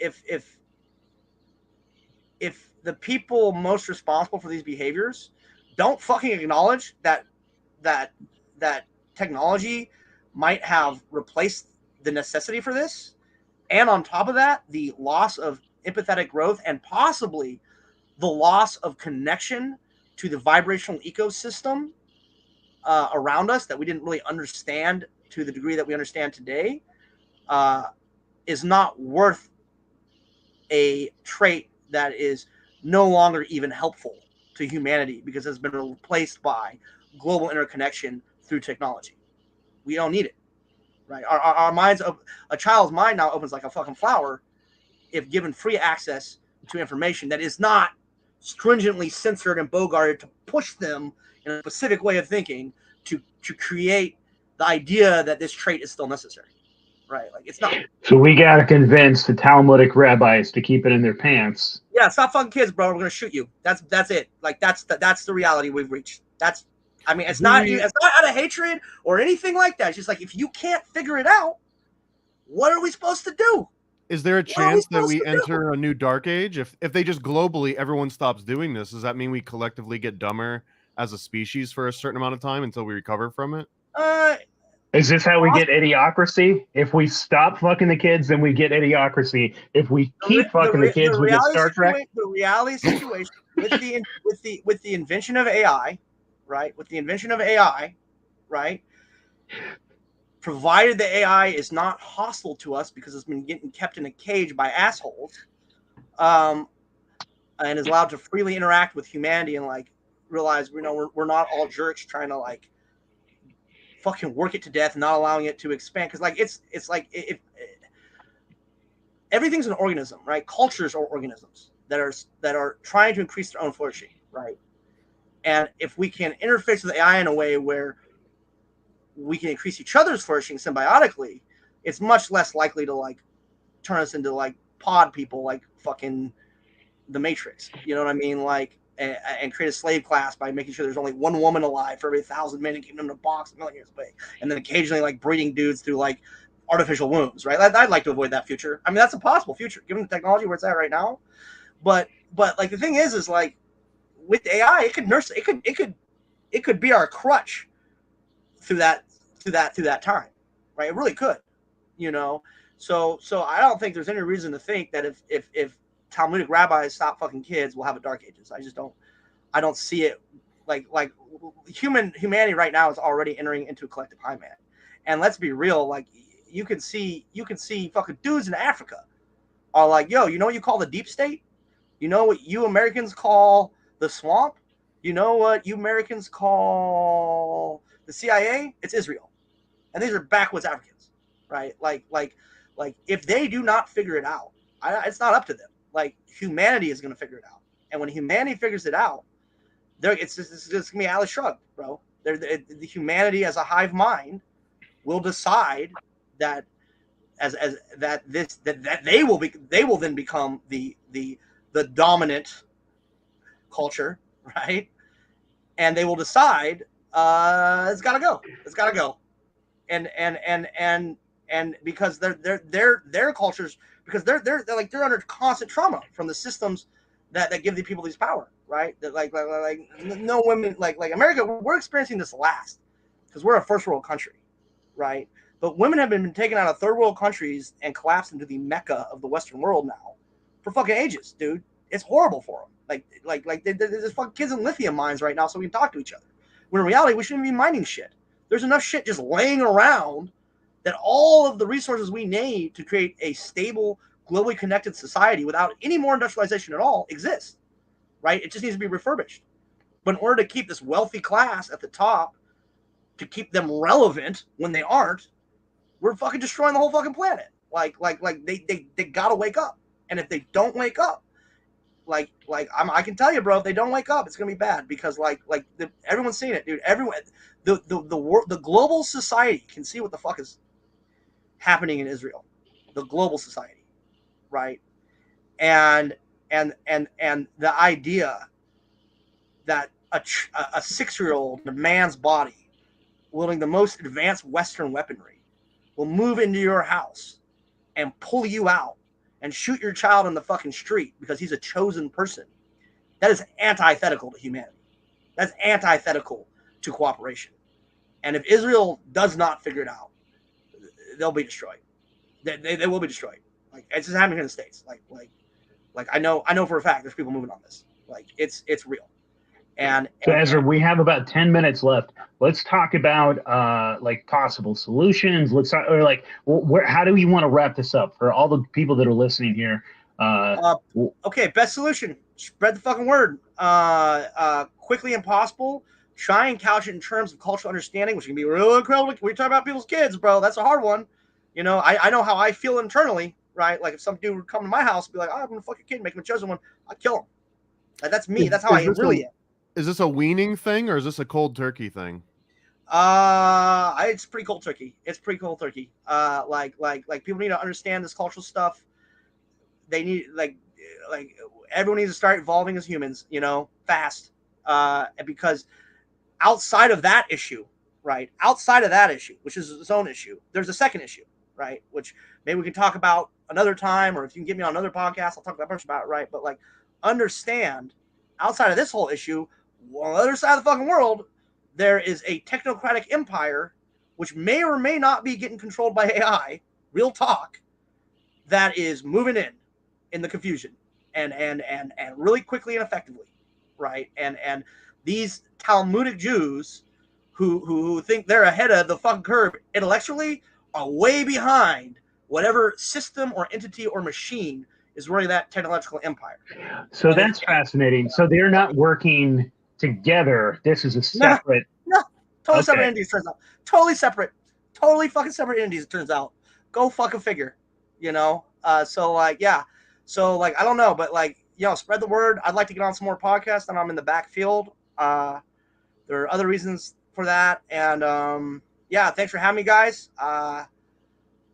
the people most responsible for these behaviors don't fucking acknowledge that technology might have replaced the necessity for this, and on top of that, the loss of empathetic growth and possibly the loss of connection to the vibrational ecosystem around us that we didn't really understand to the degree that we understand today, is not worth a trait that is no longer even helpful to humanity because it's been replaced by global interconnection through technology. We don't need it, right? Our minds, a child's mind now opens like a fucking flower if given free access to information that is not stringently censored and bogarted to push them in a specific way of thinking to create the idea that this trait is still necessary, right? Like, it's not. So we got to convince the Talmudic rabbis to keep it in their pants. Yeah, stop fucking kids, bro. We're gonna shoot you. That's it. Like, that's the reality we've reached. I mean, it's not out of hatred or anything like that. It's just like, if you can't figure it out, what are we supposed to do? Is there a chance that we enter a new dark age? If they just globally, everyone stops doing this, does that mean we collectively get dumber as a species for a certain amount of time until we recover from it? Is this how we get idiocracy? If we stop fucking the kids, then we get idiocracy. If we keep fucking the kids, we get Star Trek. The reality situation with the invention of AI, right? With the invention of AI, right? Provided the AI is not hostile to us because it's been getting kept in a cage by assholes, and is allowed to freely interact with humanity and like realize we're not all jerks trying to like fucking work it to death, not allowing it to expand. Because like it's like if everything's an organism, right? Cultures are organisms that are trying to increase their own flourishing, right? And if we can interface with AI in a way where we can increase each other's flourishing symbiotically, it's much less likely to like turn us into like pod people, like fucking the Matrix. You know what I mean? Like, and create a slave class by making sure there's only one woman alive for every 1,000 men and keeping them in a box a million years away, and then occasionally like breeding dudes through like artificial wombs, right? I'd like to avoid that future. I mean, that's a possible future given the technology where it's at right now. But like the thing is like with AI, it could nurse, it could be our crutch through that time, right? It really could, you know. So I don't think there's any reason to think that if Talmudic rabbis stop fucking kids, we'll have a dark ages. I don't see it. Like humanity right now is already entering into a collective high man. And let's be real, like you can see fucking dudes in Africa are like, yo, you know what you call the deep state? You know what you Americans call the swamp? You know what you Americans call the CIA? It's Israel. And these are backwoods Africans, right? Like if they do not figure it out, it's not up to them. Like humanity is going to figure it out, and when humanity figures it out, it's going to be Atlas Shrugged, bro. The humanity as a hive mind will decide that that they will then become the dominant culture, right? And they will decide it's got to go, and because their cultures, because they're under constant trauma from the systems that give the people these power, right? That like no women, like America, we're experiencing this last because we're a first world country, right? But women have been taken out of third world countries and collapsed into the mecca of the Western world now for fucking ages, dude. It's horrible for them. Like there's fucking kids in lithium mines right now so we can talk to each other. When in reality, we shouldn't be mining shit. There's enough shit just laying around that all of the resources we need to create a stable, globally connected society without any more industrialization at all exists, right? It just needs to be refurbished. But in order to keep this wealthy class at the top, to keep them relevant when they aren't, we're fucking destroying the whole fucking planet. Like they gotta wake up. And if they don't wake up, I can tell you, bro, if they don't wake up, it's gonna be bad because everyone's seeing it, dude. Everyone, the global society can see what the fuck is happening in Israel, the global society, right? And the idea that a 6-year-old in a man's body, wielding the most advanced Western weaponry, will move into your house and pull you out and shoot your child in the fucking street because he's a chosen person. That is antithetical to humanity. That's antithetical to cooperation. And if Israel does not figure it out, they'll be destroyed. They will be destroyed. Like, it's just happening here in the States. Like I know for a fact there's people moving on this. Like, it's real. So Ezra, we have about 10 minutes left. Let's talk about like possible solutions. Let's talk, or like, how do you want to wrap this up for all the people that are listening here? Okay, best solution: spread the fucking word. Quickly and possible. Try and couch it in terms of cultural understanding, which can be really incredible. We talk about people's kids, bro. That's a hard one. You know, I know how I feel internally, right? Like if some dude would come to my house and be like, "Oh, I'm gonna fuck your kid, make him a chosen one," I'd kill him. Like, that's me. That's how I really am. Is this a weaning thing or is this a cold turkey thing? It's pretty cold turkey. It's pretty cold turkey. Like people need to understand this cultural stuff. They need like everyone needs to start evolving as humans, you know, fast. Because outside of that issue, right? Outside of that issue, which is its own issue, there's a second issue, right? Which maybe we can talk about another time, or if you can get me on another podcast, I'll talk about it, right? But like, understand, outside of this whole issue, on the other side of the fucking world, there is a technocratic empire, which may or may not be getting controlled by AI, real talk, that is moving in the confusion and really quickly and effectively, right? And these Talmudic Jews who think they're ahead of the fucking curve intellectually are way behind whatever system or entity or machine is running that technological empire. So that's fascinating. So they're not working together. This is a separate. No, totally separate entities. Turns out, totally separate, totally fucking separate entities. It turns out. Go fucking figure. You know. So like, yeah. So like, I don't know, but like, you know, spread the word. I'd like to get on some more podcasts, and I'm in the backfield. There are other reasons for that, and yeah, thanks for having me, guys.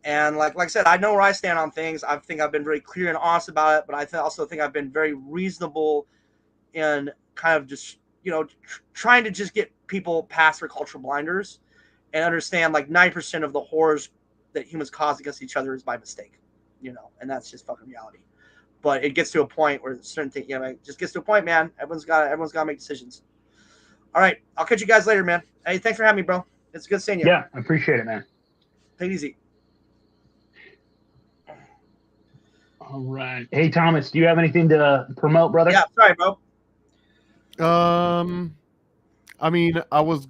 And like I said, I know where I stand on things. I think I've been very clear and honest about it, but I also think I've been very reasonable in kind of just, you know, trying to just get people past their cultural blinders and understand like 9% of the horrors that humans cause against each other is by mistake, you know, and that's just fucking reality. But it gets to a point where certain things, you know, it just gets to a point, man. Everyone's got to make decisions. All right, I'll catch you guys later, man. Hey, thanks for having me, bro. It's good seeing you. Yeah, I appreciate it, man. Take it easy. All right. Hey, Thomas, do you have anything to promote, brother? Yeah, sorry, bro. I mean, I was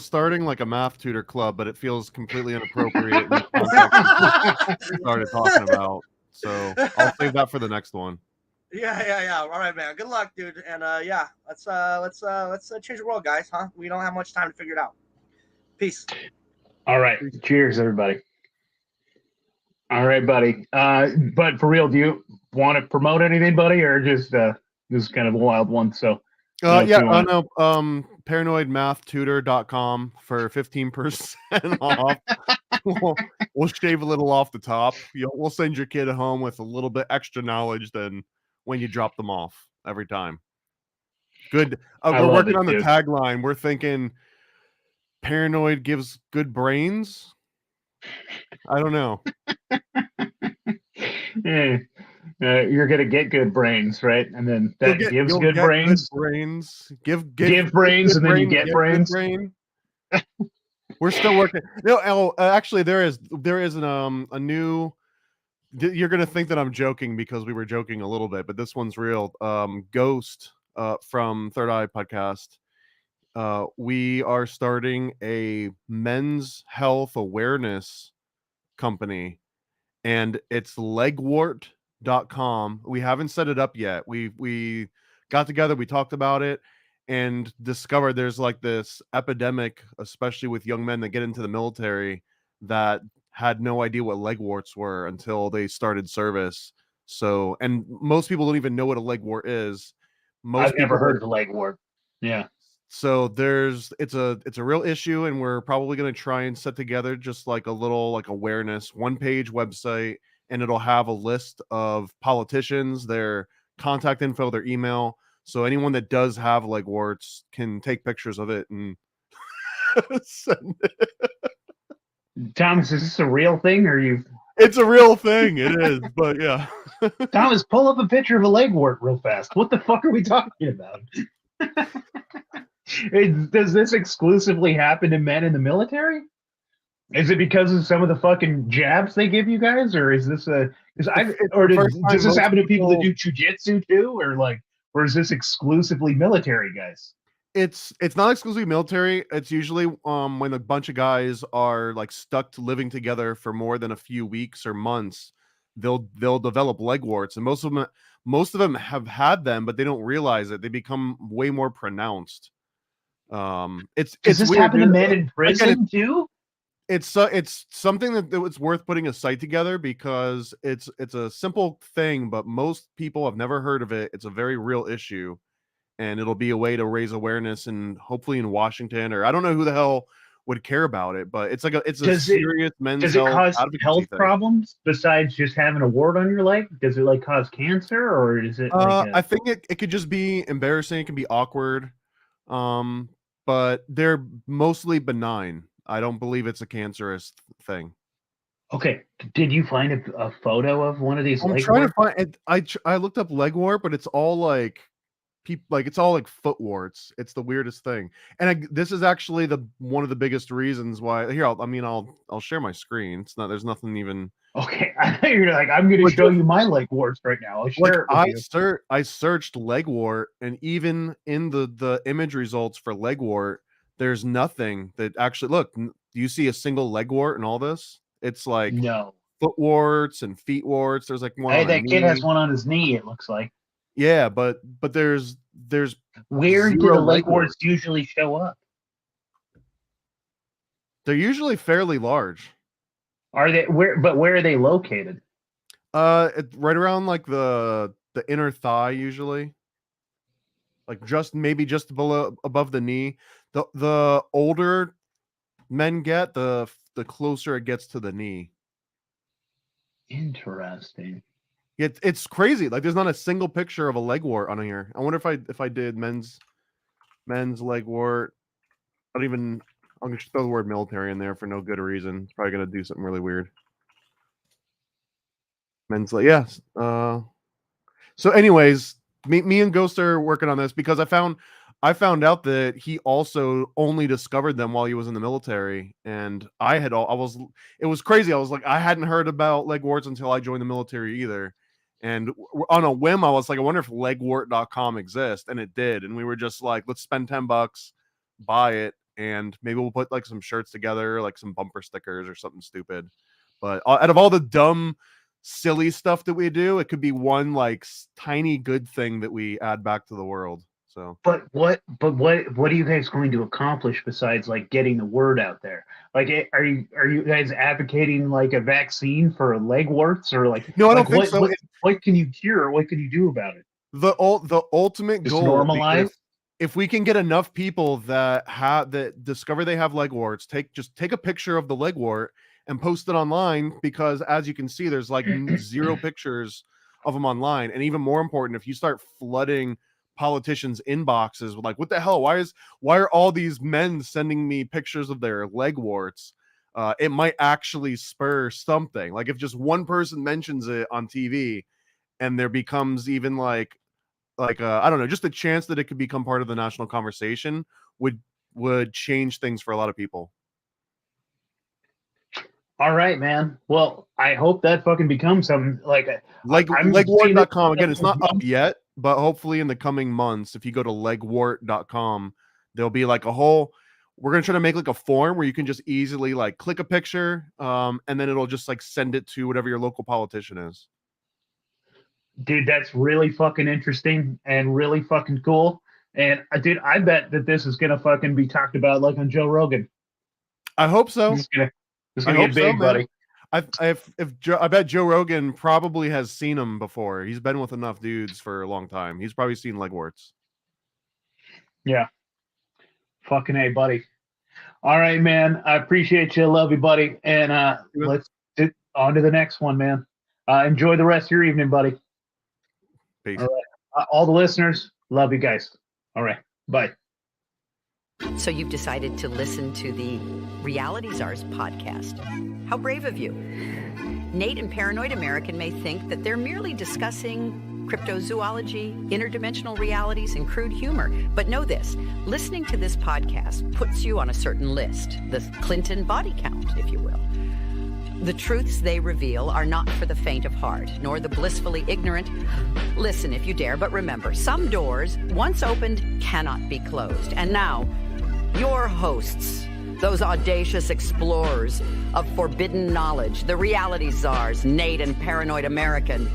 starting like a math tutor club, but it feels completely inappropriate in the context we started talking about. So I'll save that for the next one. Yeah. All right, man. Good luck, dude. And yeah, let's change the world, guys. Huh? We don't have much time to figure it out. Peace. All right. Cheers, everybody. All right, buddy. But for real, do you want to promote anything, buddy, or just this is kind of a wild one? So paranoidmathtutor.com for 15% off. We'll shave a little off the top. We'll send your kid home with a little bit extra knowledge than when you drop them off every time. Good. We're working on the tagline. We're thinking paranoid gives good brains. I don't know. You're gonna get good brains, right? And then that gives good brains. Give brains, and then you get brains. We're still working. No, actually, there is a new. You're gonna think that I'm joking because we were joking a little bit, but this one's real. Ghost from Third Eye Podcast. We are starting a men's health awareness company, and it's legwart.com. We haven't set it up yet. We got together, we talked about it, and discovered there's like this epidemic, especially with young men that get into the military, that had no idea what legworts were until they started service. So, and most people don't even know what a legwort is. I've never heard of the legwort. Yeah. So it's a real issue, and we're probably going to try and set together just like a little like awareness 1-page website, and it'll have a list of politicians, their contact info, their email. So anyone that does have legworts can take pictures of it and send it. Thomas, is this a real thing, or you? It's a real thing. It is, but yeah. Thomas, pull up a picture of a legwort real fast. What the fuck are we talking about? Does this exclusively happen to men in the military? Is it because of some of the fucking jabs they give you guys, or is this a? Does this happen to people that do jujitsu too, or is this exclusively military guys? It's not exclusively military. It's usually when a bunch of guys are like stuck to living together for more than a few weeks or months, they'll develop legworts, and most of them have had them, but they don't realize it. They become way more pronounced. Does this weird, happen to men in prison too? It's something that it's worth putting a site together, because it's a simple thing, but most people have never heard of it. It's a very real issue, and it'll be a way to raise awareness, and hopefully in Washington, or I don't know who the hell would care about it, but it's like a serious men's health. Does it cause health thing. Problems besides just having a wart on your leg? Does it like cause cancer, or is it? I think it could just be embarrassing. It can be awkward, but they're mostly benign. I don't believe it's a cancerous thing. Okay, did you find a photo of one of these? I'm trying to find it. I looked up legwort, but it's all like it's all like foot warts. It's the weirdest thing, and this is actually one of the biggest reasons why. Here, I'll share my screen. It's not. There's nothing even. Okay, I know you're like, I'm going to show you my legworts right now. I'll share it with you. I searched legwort, and even in the image results for legwort, there's nothing that actually look. Do you see a single legwort in all this? It's like no foot warts and feet warts. There's like one. Hey, that kid has one on his knee. It looks like. Yeah, but there's where do the legworts usually show up? They're usually fairly large. Are they where are they located? Right around like the inner thigh usually. Like maybe just above the knee. The older men get, the closer it gets to the knee. Interesting. It's crazy. Like there's not a single picture of a legwort on here. I wonder if I did men's legwort. I'm gonna throw the word military in there for no good reason. It's probably gonna do something really weird. Men's yes. So anyways, me and Ghost are working on this because I found out that he also only discovered them while he was in the military, and it was crazy. I was like, I hadn't heard about legworts until I joined the military either. And on a whim, I was like, I wonder if legwort.com exists, and it did. And we were just like, let's spend $10, buy it, and maybe we'll put like some shirts together, like some bumper stickers or something stupid. But out of all the dumb, silly stuff that we do, it could be one like tiny good thing that we add back to the world. So, but what are you guys going to accomplish besides like getting the word out there? Like, are you guys advocating like a vaccine for legworts, or like? No, I don't think so. What can you cure? What can you do about it? The ultimate Just goal, normalize. If we can get enough people that discover they have legworts, take a picture of the legwort and post it online, because as you can see, there's like 0 pictures of them online. And even more important, if you start flooding politicians' inboxes with like, what the hell? Why are all these men sending me pictures of their legworts? It might actually spur something. Like if just one person mentions it on TV, and there becomes even like I don't know, just a chance that it could become part of the national conversation would change things for a lot of people. All right, man. Well, I hope that fucking becomes something like legwort.com. Again, it's not up yet, but hopefully in the coming months, if you go to legwort.com, there'll be like we're going to try to make like a form where you can just easily like click a picture, and then it'll just like send it to whatever your local politician is. Dude, that's really fucking interesting and really fucking cool. And dude, I bet that this is going to fucking be talked about like on Joe Rogan. I hope so. It's gonna get big, buddy. I bet Joe Rogan probably has seen him before. He's been with enough dudes for a long time. He's probably seen legwarts. Yeah. Fucking A, buddy. All right, man. I appreciate you. Love you, buddy. And let's get on to the next one, man. Enjoy the rest of your evening, buddy. Peace. All right. All the listeners, love you guys. All right. Bye. So you've decided to listen to the Reality Czars podcast. How brave of you. Nate and Paranoid American may think that they're merely discussing cryptozoology, interdimensional realities, and crude humor. But know this, listening to this podcast puts you on a certain list, the Clinton body count, if you will. The truths they reveal are not for the faint of heart, nor the blissfully ignorant. Listen if you dare, but remember, some doors, once opened, cannot be closed. And now, your hosts, those audacious explorers of forbidden knowledge, the Reality Czars, Nate and Paranoid American.